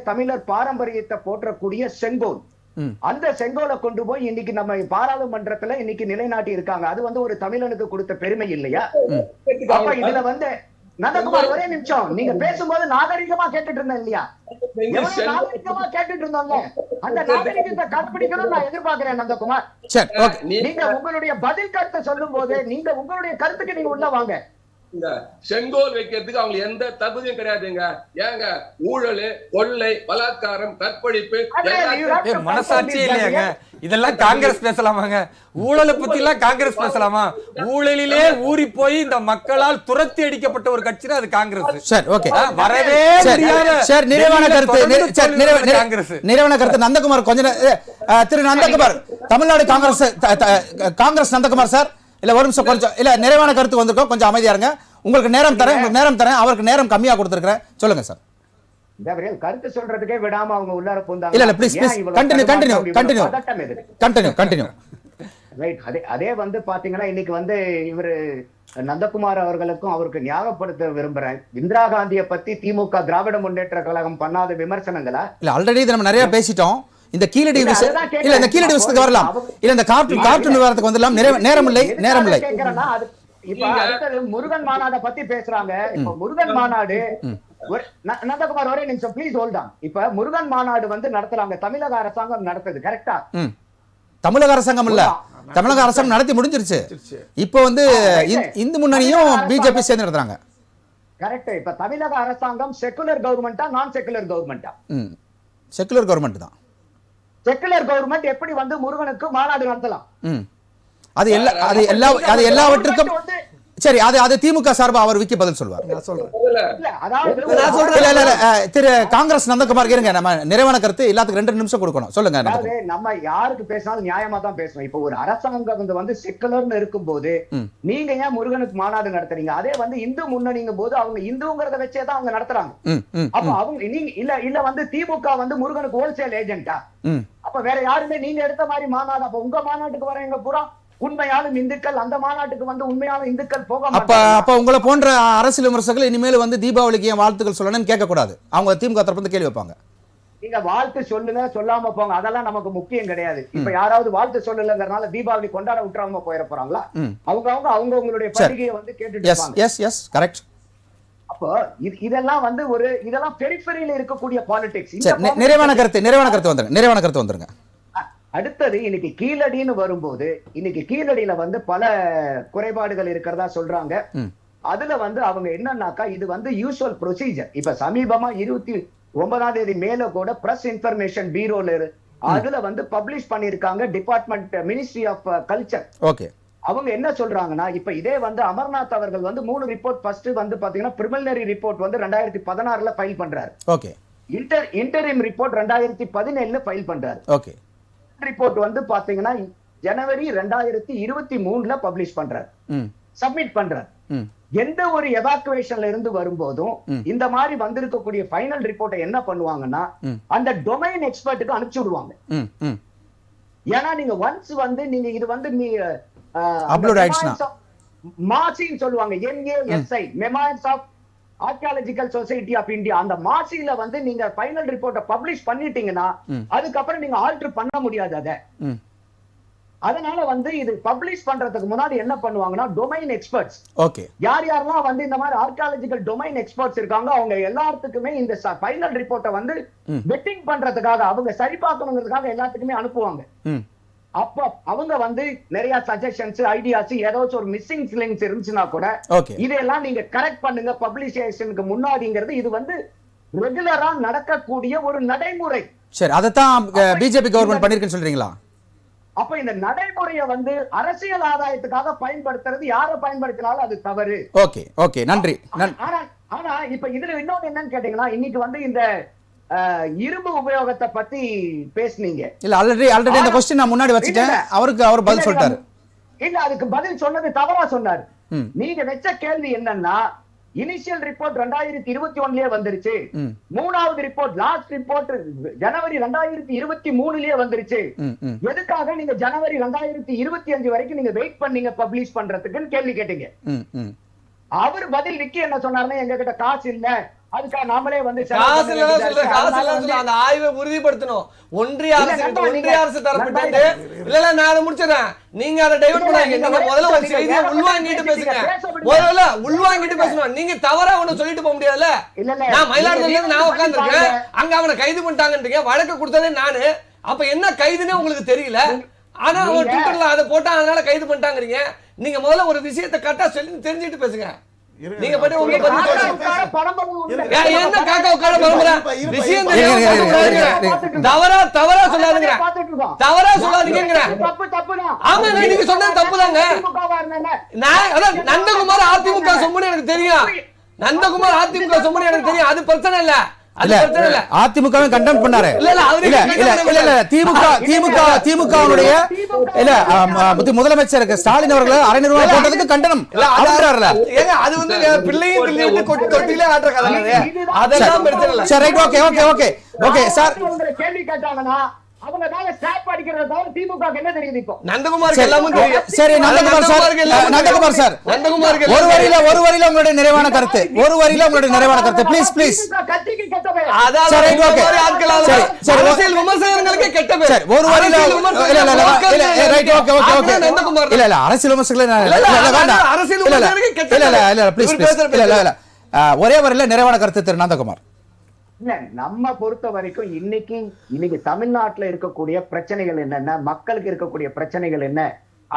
தமிழர் பாரம்பரியத்தை போற்றக்கூடிய செங்கோல், அந்த செங்கோலை கொண்டு போய் இன்னைக்கு நம்ம பாராளுமன்றத்துல இன்னைக்கு நிலைநாட்டி இருக்காங்க. அது வந்து ஒரு தமிழனுக்கு கொடுத்த பெருமை இல்லையா? அப்ப இதுல வந்து நந்தகுமார் ஒரே நிமிஷம், நீங்க பேசும்போது நாகரிகமா கேட்டுட்டு இருந்தேன் இல்லையா? நாகரிகமா கேட்டுட்டு இருந்தாங்க. அந்த நாகரிகத்தை கடைபிடிக்கணும்னு நான் எதிர்பார்க்கிறேன் நந்தகுமார். நீங்க உங்களுடைய பதில் கருத்தை சொல்லும் போது நீங்க உங்களுடைய கருத்துக்கு நீங்க உள்ள வாங்க. செங்கோல் வைக்கிறதுக்கு அவங்க எந்த தகுதியும் கிடையாதுங்க. ஏங்க ஊழல், கொள்ளை, பலாத்காரம், கற்பழிப்பு மனசாட்சி இல்லையாங்க? இதெல்லாம் காங்கிரஸ் பேசலாமாங்க? ஊழலை பத்தி எல்லாம் காங்கிரஸ் பேசலாமா? ஊழலிலே ஊறி போய் இந்த மக்களால் துரத்தி அடிக்கப்பட்ட ஒரு கட்சி அது காங்கிரஸ். வரவே நிறைவான கருத்து நந்தகுமார். கொஞ்சம் திரு நந்தகுமார், தமிழ்நாடு காங்கிரஸ் நந்தகுமார் சார், இல்ல ஒரு நிமிஷம் கொஞ்சம் இல்ல நிறைவான கருத்து வந்திருக்கோம், கொஞ்சம் அமைதியா இருங்க. உங்களுக்கு நேரம் தரேன், அவருக்கு நேரம் கம்மியா கொடுத்திருக்கிறேன். சொல்லுங்க சார். கருத்து சொல்றதுக்கே விடாம அவங்க உள்ளார போந்தாங்க. இல்ல ப்ளீஸ் கண்டினியூ. ரைட். அதே வந்து பாத்தீங்கன்னா இன்னைக்கு வந்து இவரு நந்தகுமார் அவர்களுக்கும் அவருக்கு ஞாபகப்படுத்த விரும்புறேன். இந்திரா காந்தியை பத்தி திமுக திராவிட முன்னேற்ற கழகம் பண்ணாத விமர்சனங்களா? இல்ல ஆல்ரெடி நம்ம நிறைய பேசிட்டோம். இந்த கீழடி இல்ல, விஷயம் அதுதான் இல்ல, இந்த கீழடி விஷயத்துக்கு வரலாம். இல்ல இந்த காற்று நிவாரணத்துக்கு வந்துடலாம். நேரம் இல்லை. கேட்கிறேன்னா இப்ப அடுத்தது முருகன் மாநாட்டை பத்தி பேசுறாங்க. இப்ப முருகன் மாநாடு நந்தகுமார் ஒரே நிமிஷம் ப்ளீஸ் ஹோல்ட் ஆன். இப்ப முருகன் மாநாடு வந்து நடத்துறாங்க, தமிழக அரசாங்கம் நடத்துது, கரெக்டா? தமிழக அரசாங்கம் இல்ல, தமிழக அரசாங்கம் நடத்தி முடிஞ்சிருச்சு. இப்போ வந்து இந்து முன்னணியும் பிஜேபி சேர்ந்து நடத்துறாங்க. கரெக்ட். இப்ப தமிழக அரசாங்கம் செக்குலர் கவர்மெண்டா நான் செக்குலர் கவர்மெண்டா? செக்குலர் கவர்மெண்ட் தான். செக்குலர் கவர்மெண்ட் எப்படி வந்து முருகனுக்கு மாநாடு நடத்தலாம்? அது எல்லாவற்றுக்கும் சரி. அது திமுக சார்பா அவர் விக்கி பதில் சொல்வார். திரு காங்கிரஸ் நந்தகுமார் இருங்க, நம்ம நிறைவான கருத்து எல்லாத்துக்கும் 2 நிமிஷம் கொடுக்கணும். சொல்லுங்க. நம்ம யாருக்கு பேசினாலும் நியாயமா தான் பேசணும். இப்ப ஒரு அரசாங்கம் வந்து செக்குலர்னு இருக்கும் போது நீங்க ஏன் முருகனுக்கு மாநாடு நடத்துறீங்க? அதே வந்து இந்து முன்னணிங்கும் போது அவங்க இந்துங்கிறத வச்சேதான் அவங்க நடத்துறாங்க. அப்ப அவங்க நீங்க இல்ல வந்து திமுக வந்து முருகனுக்கு ஹோல்சேல் ஏஜென்டா? அப்ப வேற யாருமே நீங்க எடுத்த மாதிரி மாநாடு, அப்ப உங்க மாநாட்டுக்கு வரவங்க பூரா உண்மையாலும் இந்துக்கள், அந்த மாநாட்டுக்கு வந்து உண்மையாலும் இந்துக்கள் போக அப்ப உங்களை போன்ற அரசியல் விமர்சகர்கள் இனிமேல் வந்து தீபாவளிக்கு ஏன் வாழ்த்துக்கள் சொல்லணும்னு கேட்க கூடாது. அவங்க திமுக தரப்பு கேள்வி வைப்பாங்க. நீங்க வாழ்த்து சொல்லுங்க, சொல்லாம போங்க, அதெல்லாம் நமக்கு முக்கியம் கிடையாது. இப்ப யாராவது வாழ்த்து சொல்லலங்கறனால தீபாவளி கொண்டாட விட்டுறாம போயிட போறாங்களா? அவங்களுடைய பண்டிகையை வந்து கேட்டுட்டு கரெக்ட். அப்போ இதெல்லாம் வந்து இதெல்லாம் பெரிஃபெரியில இருக்கக்கூடிய பாலிடிக்ஸ். நிறைவான கருத்து வந்துருங்க. அடுத்தது இன்னைக்கு கீழடின்னு வரும்போது இன்னைக்கு கீழடியில வந்து பல குறைபாடுகள் இருக்கிறதா சொல்றாங்க. அதுல வந்து அவங்க என்னன்னாக்கா இது வந்து யூசுவல் ப்ரொசீஜர். இப்ப சமீபமா 29ஆம் தேதி மேல கூட பிரஸ் இன்ஃபர்மேஷன் பீரோல அதுல வந்து பப்ளிஷ் பண்ணிருக்காங்க department ministry of culture. Okay. அவங்க என்ன சொல்றாங்கன்னா இப்ப இதே வந்து அமர்நாத் அவர்கள் வந்து 3 ரிப்போர்ட் ஃபர்ஸ்ட் வந்து பாத்தீங்கன்னா பிரிமினரி ரிப்போர்ட் வந்து 2016ல ஃபைல் பண்றாரு. ஓகே. இன்டரிம் ரிப்போர்ட் 2017ல ஃபைல் பண்றாரு. ஓகே. ரிப்போர்ட் வந்து பாத்தீங்கன்னா ஜனவரி 2023ல பப்ளிஷ் பண்றாரு, சப்மிட் பண்றாரு. எந்த ஒரு எவாக்குவேஷன்ல இருந்து வரும்போதும் இந்த மாதிரி வந்திருக்கக்கூடிய ஃபைனல் ரிப்போர்ட்டை என்ன பண்ணுவாங்கன்னா அந்த டொமைன் எக்ஸ்பர்ட்டுக்கு அனுப்பிச்சு விடுவாங்க. ஏன்னா நீங்க ஒன்ஸ் வந்து நீங்க இது வந்து அப்லோட் ஆயிடுச்சுனா மாசின்னு சொல்லுவாங்க, MASI memoirs of archaeological society of India. அந்த மாசில வந்து நீங்க ஃபைனல் ரிப்போர்ட்டை பப்ளிஷ் பண்ணிட்டீங்கன்னா அதுக்கப்புறம் நீங்க ஆல்டர் பண்ண முடியாது அத. அதனால வந்து இது பப்ளிஷ் பண்றதுக்கு முன்னாடி என்ன பண்ணுவாங்கன்னா டொமைன் எக்ஸ்பர்ட்ஸ், யாரெல்லாம் வந்து இந்த மாதிரி ஆர்கியாலஜிக்கல் டொமைன் எக்ஸ்பர்ட்ஸ் இருக்காங்க அவங்க எல்லாத்துக்குமே இந்த ஃபைனல் ரிப்போர்ட்டை வந்து வெட்டிங் பண்றதுக்காக அவங்க சரி பார்க்கணுங்கிறதுக்காக எல்லாத்துக்குமே அனுப்புவாங்க. அப்ப அவங்க வந்து நிறைய சஜஷன்ஸ் ஐடியாஸ் ஏதாச்சும் ஒரு மிஸ்ஸிங் லிங்க்ஸ் இருந்துச்சுன்னா கூட இதெல்லாம் நீங்க கரெக்ட் பண்ணுங்க பப்ளிகேஷனுக்கு முன்னாடிங்கிறது இது வந்து ரெகுலரா நடக்கக்கூடிய ஒரு நடைமுறை. சரி, அதைத்தான் பிஜேபி கவர்மெண்ட் பண்ணிருக்குன்னு சொல்றீங்களா? அப்ப இந்த நடைமுறையை வந்து அரசியல் ஆதாயத்துக்காக பயன்படுத்துறது யாரை பயன்படுத்தினாலும் அது தவறு. ஓகே ஓகே, நன்றி. ஆனா இப்ப இதுல இன்னொன்னு என்னன்னு கேட்டீங்கன்னா இன்னைக்கு வந்து இந்த இரும்பு உபயோகத்தை பத்தி பேசுனீங்க. இல்ல ஆல்ரெடி அந்த क्वेश्चन நான் முன்னாடி வச்சிட்டேன். அவர் பதில் சொல்லிட்டாரு. இல்ல அதுக்கு பதில் சொன்னது தவறா சொன்னாரு. நீங்க வெச்ச கேள்வி என்னன்னா இனிஷியல் ரிப்போர்ட் 2021லயே வந்துருச்சு, மூணாவது ரிப்போர்ட் லாஸ்ட் ரிப்போர்ட் ஜனவரி 2023லயே வந்துருச்சு, எதுக்காக நீங்க ஜனவரி 2025 வரைக்கும் நீங்க வெயிட் பண்ணீங்க பப்ளிஷ் பண்றதுக்குன்னு கேள்வி கேட்டீங்க. அவர் பதில் விக்கி என்ன சொன்னாருன்னா எங்க கிட்ட காசு இல்ல, அதுக்காக நாமளே வந்து அந்த ஆய்வை உறுதிப்படுத்தணும். ஒன்றிய அரசு தரப்பட்டு இல்ல நான் அதை முடிச்சிடறேன், நீங்க அதை டைவர்ட் பண்ணாங்க. நீங்க முதல்ல ஒரு செய்தியை உள்வாங்கிட்டு பேசுங்க, முதல்ல உள்வாங்கிட்டு பேசணும். நீங்க தவறா ஒண்ணு சொல்லிட்டு போக முடியாதுல்ல. நான் மயிலாடுதுறையில நான் உட்கார்ந்துருக்கேன், அங்க அவனை கைது பண்ணிட்டாங்கன்றீங்க, வழக்கு கொடுத்ததே நானு. அப்ப என்ன கைதுன்னு உங்களுக்கு தெரியல, ஆனா அவன் ட்விட்டர்ல அதை போட்டா அதனால கைது பண்ணிட்டாங்கறீங்க. நீங்க முதல்ல ஒரு விஷயத்தை கரெக்டா சொல்லி தெரிஞ்சுட்டு பேசுங்க. நீங்க பத்தி உங்க பத்தி என்ன காக்கா உட்கார பரம்பரை விஷயம் தவறா சொல்லாதீங்க, தவறா சொல்லாதீங்க. ஆமா நீங்க சொன்னது தப்புதாங்க. நான் அதான் நந்தகுமார் அதிமுக சொம்முன்னு எனக்கு தெரியும், நந்தகுமார் அதிமுக சொம்முன்னு எனக்கு தெரியும், அது பிரச்சனை இல்ல. அதிமுக கண்டெம் பண்ணாரு. முதலமைச்சர் ஸ்டாலின் அவர்கள் அரை நிர்வாகம் போட்டதுக்கு கண்டனம். அது வந்து பிள்ளையும் தொட்டிலே ஆடுற கதை, அதெல்லாம் பிரச்சனை இல்ல. சரி, right, okay okay okay okay sir. கேள்வி கேட்டாங்கன்னா அவங்க மேல ஸ்டாப் அடிக்கிறத தவிர திமுக என்ன தெரியுது இப்போ? நந்தகுமாருக்கு எல்லாமே தெரியும். சரி நந்தகுமார் சார், நந்தகுமார் சார், நந்தகுமாருக்கு ஒரு வரியில உங்களுடைய நிறைவான கருத்து, ஒரு வரியில உங்களுடைய நிறைவான கருத்து, ப்ளீஸ் ப்ளீஸ். கட்சிக்கு கெட்ட பெயர். அதாவது சரி, இந்த okay. மாதிரி ஆட்களால சரி, சரி, அரசியல் விமர்சகர்களுக்கு கெட்ட பேர். சரி, ஒரு வரியில அரசியல் இல்ல விமர்சகர்கள் இல்ல ரைட், ஓகே ஓகே ஓகே. அதுதான் நந்தகுமார். இல்ல இல்ல அரசியல் விமர்சகர்களே இல்ல, இல்ல, அரசியல் விமர்சகர்களுக்கு கெட்ட பேர். இல்ல ப்ளீஸ் இவர் ப்ளீஸ். பேசுற இல்ல இல்ல ஒரே வரியில நிறைவான கருத்து திரு நந்தகுமார். இல்ல, நம்ம பொறுத்த வரைக்கும் இன்னைக்கு தமிழ்நாட்டுல இருக்கக்கூடிய பிரச்சனைகள் என்னென்ன, மக்களுக்கு இருக்கக்கூடிய பிரச்சனைகள் என்ன,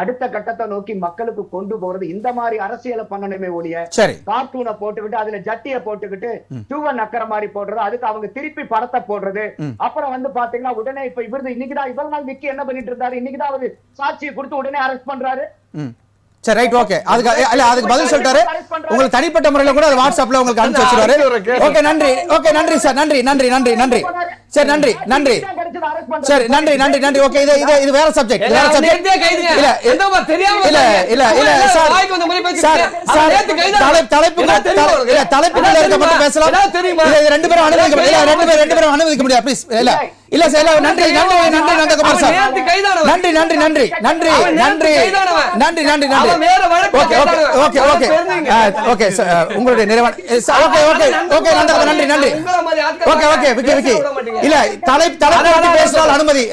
அடுத்த கட்டத்தை நோக்கி மக்களுக்கு கொண்டு போறது, இந்த மாதிரி அரசியலை பண்ணணுமே ஒழிய சரி, கார்ட்டூனை போட்டுக்கிட்டு அதுல ஜட்டிய போட்டுக்கிட்டு டூவன் நக்கற மாதிரி போடுறது, அதுக்கு அவங்க திருப்பி படத்தை போடுறது. அப்புறம் வந்து பாத்தீங்கன்னா உடனே இப்ப இன்னைக்குதான் இவ்வளவு நாள் விக்கி என்ன பண்ணிட்டு இருந்தாரு, இன்னைக்குதான் அவரு சாட்சியை கொடுத்து உடனே அரெஸ்ட் பண்றாரு. சரி ரைட், ஓகே. அதுக்கு பதில் சொல்லிட்டாரு. உங்களுக்கு தனிப்பட்ட முறையில் கூட வாட்ஸ்அப்ல உங்களுக்கு அனுப்பிச்சு வச்சிருவாரு. ஓகே நன்றி, ஓகே நன்றி சார், நன்றி நன்றி நன்றி நன்றி. சரி நன்றி நன்றி. சரி நன்றி நன்றி நன்றி. ஓகே, இது வேற சப்ஜெக்ட், வேற சப்ஜெக்ட். இல்ல எந்தமா தெரியாம இல்ல இல்ல இல்ல சார், தலைப்புக்குள்ள இருக்க மட்டும் பேசலாம். இது ரெண்டு பேரும் அனுமதிக்க முடியாது ப்ளீஸ். இல்ல இல்ல சார், நன்றி நன்றி நன்றி நந்தகுமார் சார், நன்றி நன்றி நன்றி நன்றி நன்றி நன்றி நன்றி நன்றி. ஓகே ஓகே ஓகே ஓகே உங்களுடைய நிறைவான ஓகே ஓகே ஓகே நந்தகுமார், நன்றி நன்றி. ஓகே ஓகே விக்கி விக்கி இல்ல தலைப்பு பேசலாம் அனுமதி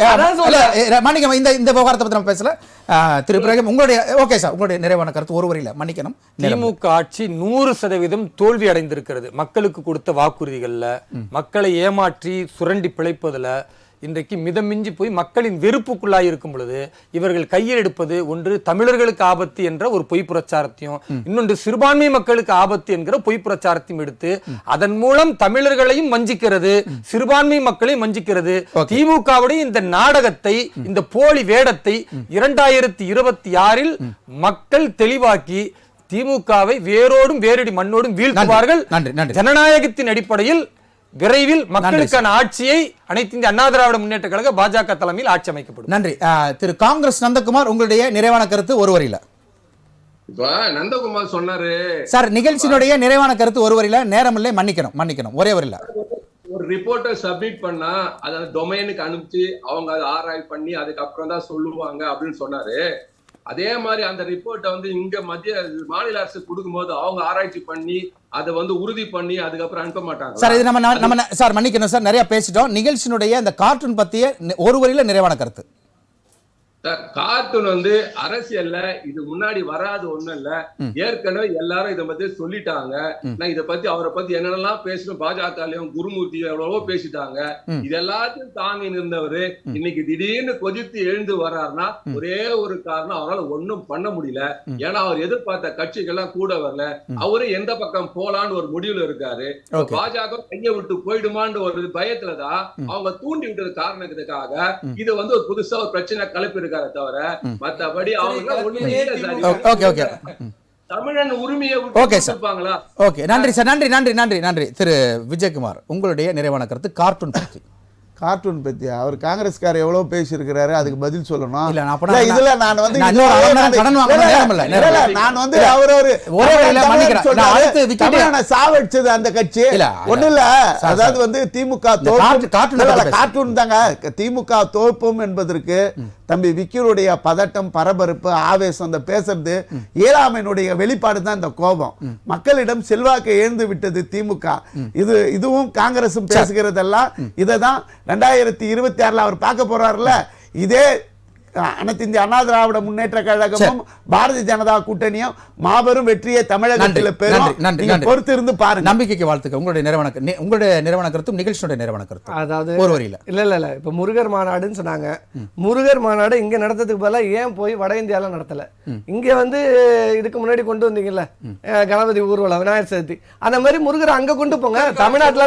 இல்ல மன்னிக்கணும். இந்த விவகாரத்தை பத்தி நம்ம பேசல. திரு இப்ராஹிம் உங்களுடைய ஓகே சார், உங்களுடைய நிறைவான கருத்து ஒரு வரியில. மன்னிக்கணும். திமுக ஆட்சி 100% தோல்வி அடைந்திருக்கிறது. மக்களுக்கு கொடுத்த வாக்குறுதிகள்ல, மக்களை ஏமாற்றி சுரண்டி பிழைப்பதுல இன்றைக்கு மிதமிஞ்சி போய் மக்களின் வெறுப்புக்குள்ளாய் இருக்கும் பொழுது இவர்கள் கையில் எடுப்பது ஒன்று தமிழர்களுக்கு ஆபத்து என்ற ஒரு பொய் பிரச்சாரத்தையும், இன்னொன்று சிறுபான்மை மக்களுக்கு ஆபத்து என்கிற பொய் பிரச்சாரத்தையும் எடுத்து அதன் மூலம் தமிழர்களையும் வஞ்சிக்கிறது, சிறுபான்மை மக்களையும் வஞ்சிக்கிறது. திமுகவுடைய இந்த நாடகத்தை, இந்த போலி வேடத்தை 2026 மக்கள் தெளிவாக்கி திமுகவை வேரோடும் வேரடி மண்ணோடும் வீழ்த்துவார்கள். ஜனநாயகத்தின் அடிப்படையில் விரைவில் மக்களுக்கான ஆட்சியை அனைத்து இந்திய அண்ணா திராவிட முன்னேற்ற கழக பாஜக தலைமையில் ஆட்சி அமைக்கப்படும். நன்றி. திரு காங்கிரஸ் நந்தகுமார் உங்களுடைய நிறைவான கருத்து ஒரு வரியில. இப்ப நந்தகுமார் சொன்னாரு சார், நிகழ்ச்சியினுடைய நிறைவான கருத்து ஒரு வரியில. நேரம் இல்லை, மன்னிக்கணும் ஒரே வரியில. ஒரு ரிப்போர்ட்டை சப்மிட் பண்ணா அதை டொமைனுக்கு அனுப்பிச்சு அவங்க அதை ஆராய்ச்சி பண்ணி அதுக்கப்புறம் தான் சொல்லுவாங்க அப்படின்னு சொன்னாரு. அதே மாதிரி அந்த ரிப்போர்ட்டை வந்து இங்க மாநில அரசு கொடுக்கும்போது அவங்க ஆராய்ச்சி பண்ணி அதை வந்து உறுதி பண்ணி அதுக்கப்புறம் அனுப்ப மாட்டாங்க. சார், இது நம்ம சார் மன்னிக்கணும் சார், நிறைய பேசிட்டோம். நிகழ்ச்சியினுடைய இந்த கார்ட்டூன் பத்திய ஒரு வரியில நிறைவான கருத்து. கார்ட்டூன் வந்து அரசியல்ல இது முன்னாடி வராது ஒண்ணும் இல்ல, ஏற்கனவே எல்லாரும் இதை பத்தி சொல்லிட்டாங்க. நான் இதை பத்தி அவரை பத்தி என்னென்னலாம் பேசணும், பாஜகலையும் குருமூர்த்தி எவ்வளவோ பேசிட்டாங்க. இது எல்லாத்தையும் தாங்கி நின்றவரு இன்னைக்கு திடீர்னு கொதித்து எழுந்து வர்றாருன்னா ஒரே ஒரு காரணம், அவரால் ஒன்னும் பண்ண முடியல. ஏன்னா அவர் எதிர்பார்த்த கட்சிகள்லாம் கூட வரல. அவரு எந்த பக்கம் போலான்னு ஒரு முடிவுல இருக்காரு. பாஜக கையை விட்டு போயிடுமான்னு ஒரு பயத்துலதான் அவங்க தூண்டி விட்டது காரணத்துக்காக இது வந்து ஒரு புதுசா ஒரு பிரச்சனை கிளப்பி இருக்காரு. தவிர மத்தபடி அவங்க தமிழன் உரிமையை விட்டுப்பாங்களா? ஓகே நன்றி சார், நன்றி நன்றி நன்றி நன்றி. திரு விஜயகுமார் உங்களுடைய நிறைவான கருத்து கார்ட்டூன் பத்தி. கார்ட்டூன் பத்தி அவர் காங்கிரஸ்காரர் எவ்வளவு பேசியிருக்கிறாரு, அதுக்கு பதில் சொல்லணும். இதுல நான் வந்து சாவடிச்சது அந்த கட்சி ஒண்ணு இல்ல. அதாவது வந்து திமுக கார்ட்டூன் தாங்க. திமுக தோற்போம் என்பதற்கு தம்பி விக்கியுடைய பதட்டம், பரபரப்பு, ஆவேசம், அந்த பேசுறது இயலாமையினுடைய வெளிப்பாடு தான் இந்த கோபம். மக்களிடம் செல்வாக்கை இழந்து விட்டது திமுக. இதுவும் காங்கிரசும் பேசுகிறதெல்லாம் இதைதான் 2026 அவர் பார்க்க போறாருல. இதே அனைத்து இந்திய அண்ணா திராவிட முன்னேற்ற கழகமும் பாரதிய ஜனதா கூட்டணியும் மாபெரும் வெற்றியை தமிழகத்தில் பெறும். பொறுத்து இருந்து பாருங்க. நம்பிக்கைக்கு வாழ்த்துக்கள். உங்களுடைய நிறைவான கருத்தும் நிகழ்ச்சியுடைய நிறைவான கருத்து. அதாவது ஒரு வரியில. இல்ல இப்ப முருகர் மாநாடுன்னு சொன்னாங்க. முருகர் மாநாடு இங்க நடத்ததுக்கு பதிலா ஏன் போய் வட இந்தியால நடத்தல? இங்க வந்து இதுக்கு முன்னாடி கொண்டு வந்தீங்கல்ல கணபதி ஊர்வலம், விநாயகர் சதுர்த்தி, அந்த மாதிரி முருகர் அங்க கொண்டு போங்க. தமிழ்நாட்டுல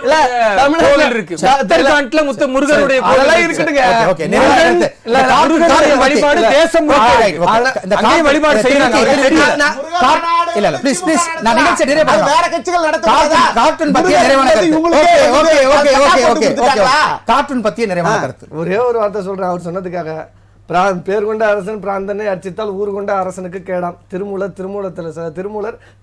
இல்ல, தமிழ்நாட்டுல இருக்கு முருகருடைய இருக்குதுங்க. வழிபாடு தேசம் வழிபாடு செய்யறாங்க. இல்ல ப்ளீஸ் ப்ளீஸ் நான் நிகழ்ச்சி நிறைய வேற கட்சிகள் நடத்துறாங்க. கார்ட்டூன் பத்திய நிறைவான கருத்து. ஓகே கார்ட்டூன் பத்திய நிறைவான கருத்து. ஒரே ஒரு வார்த்தை சொல்றேன் அவர் சொன்னதுக்காக. பேர் கொண்ட அரசன் பிராந்தனை அர்ச்சித்தால் ஊர் கொண்ட அரசனுக்கு கேடாம். திருமூலர்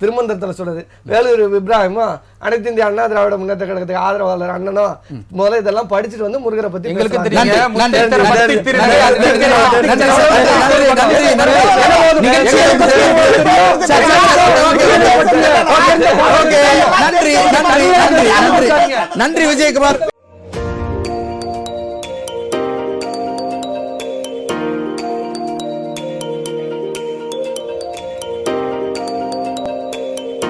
திருமந்திரத்துல சொல்றது. வேலூர் இப்ராஹிமா அனைத்து இந்திய அண்ணா திராவிட முன்னேற்ற கழகத்துக்கு ஆதரவாளர் அண்ணனும் முதல்ல இதெல்லாம் படிச்சுட்டு வந்து முருகரை பத்தி எங்களுக்கு பேசுறாங்க. தெரியுங்க. நன்றி, முத்தேத்தர நன்றி, பத்தி நன்றி, திருநங்கை நன்றி, அதிகாரி நன்றி, நன்றி, நன்றி, நன்றி, நன்றி, நன்றி, விஜயகுமார்.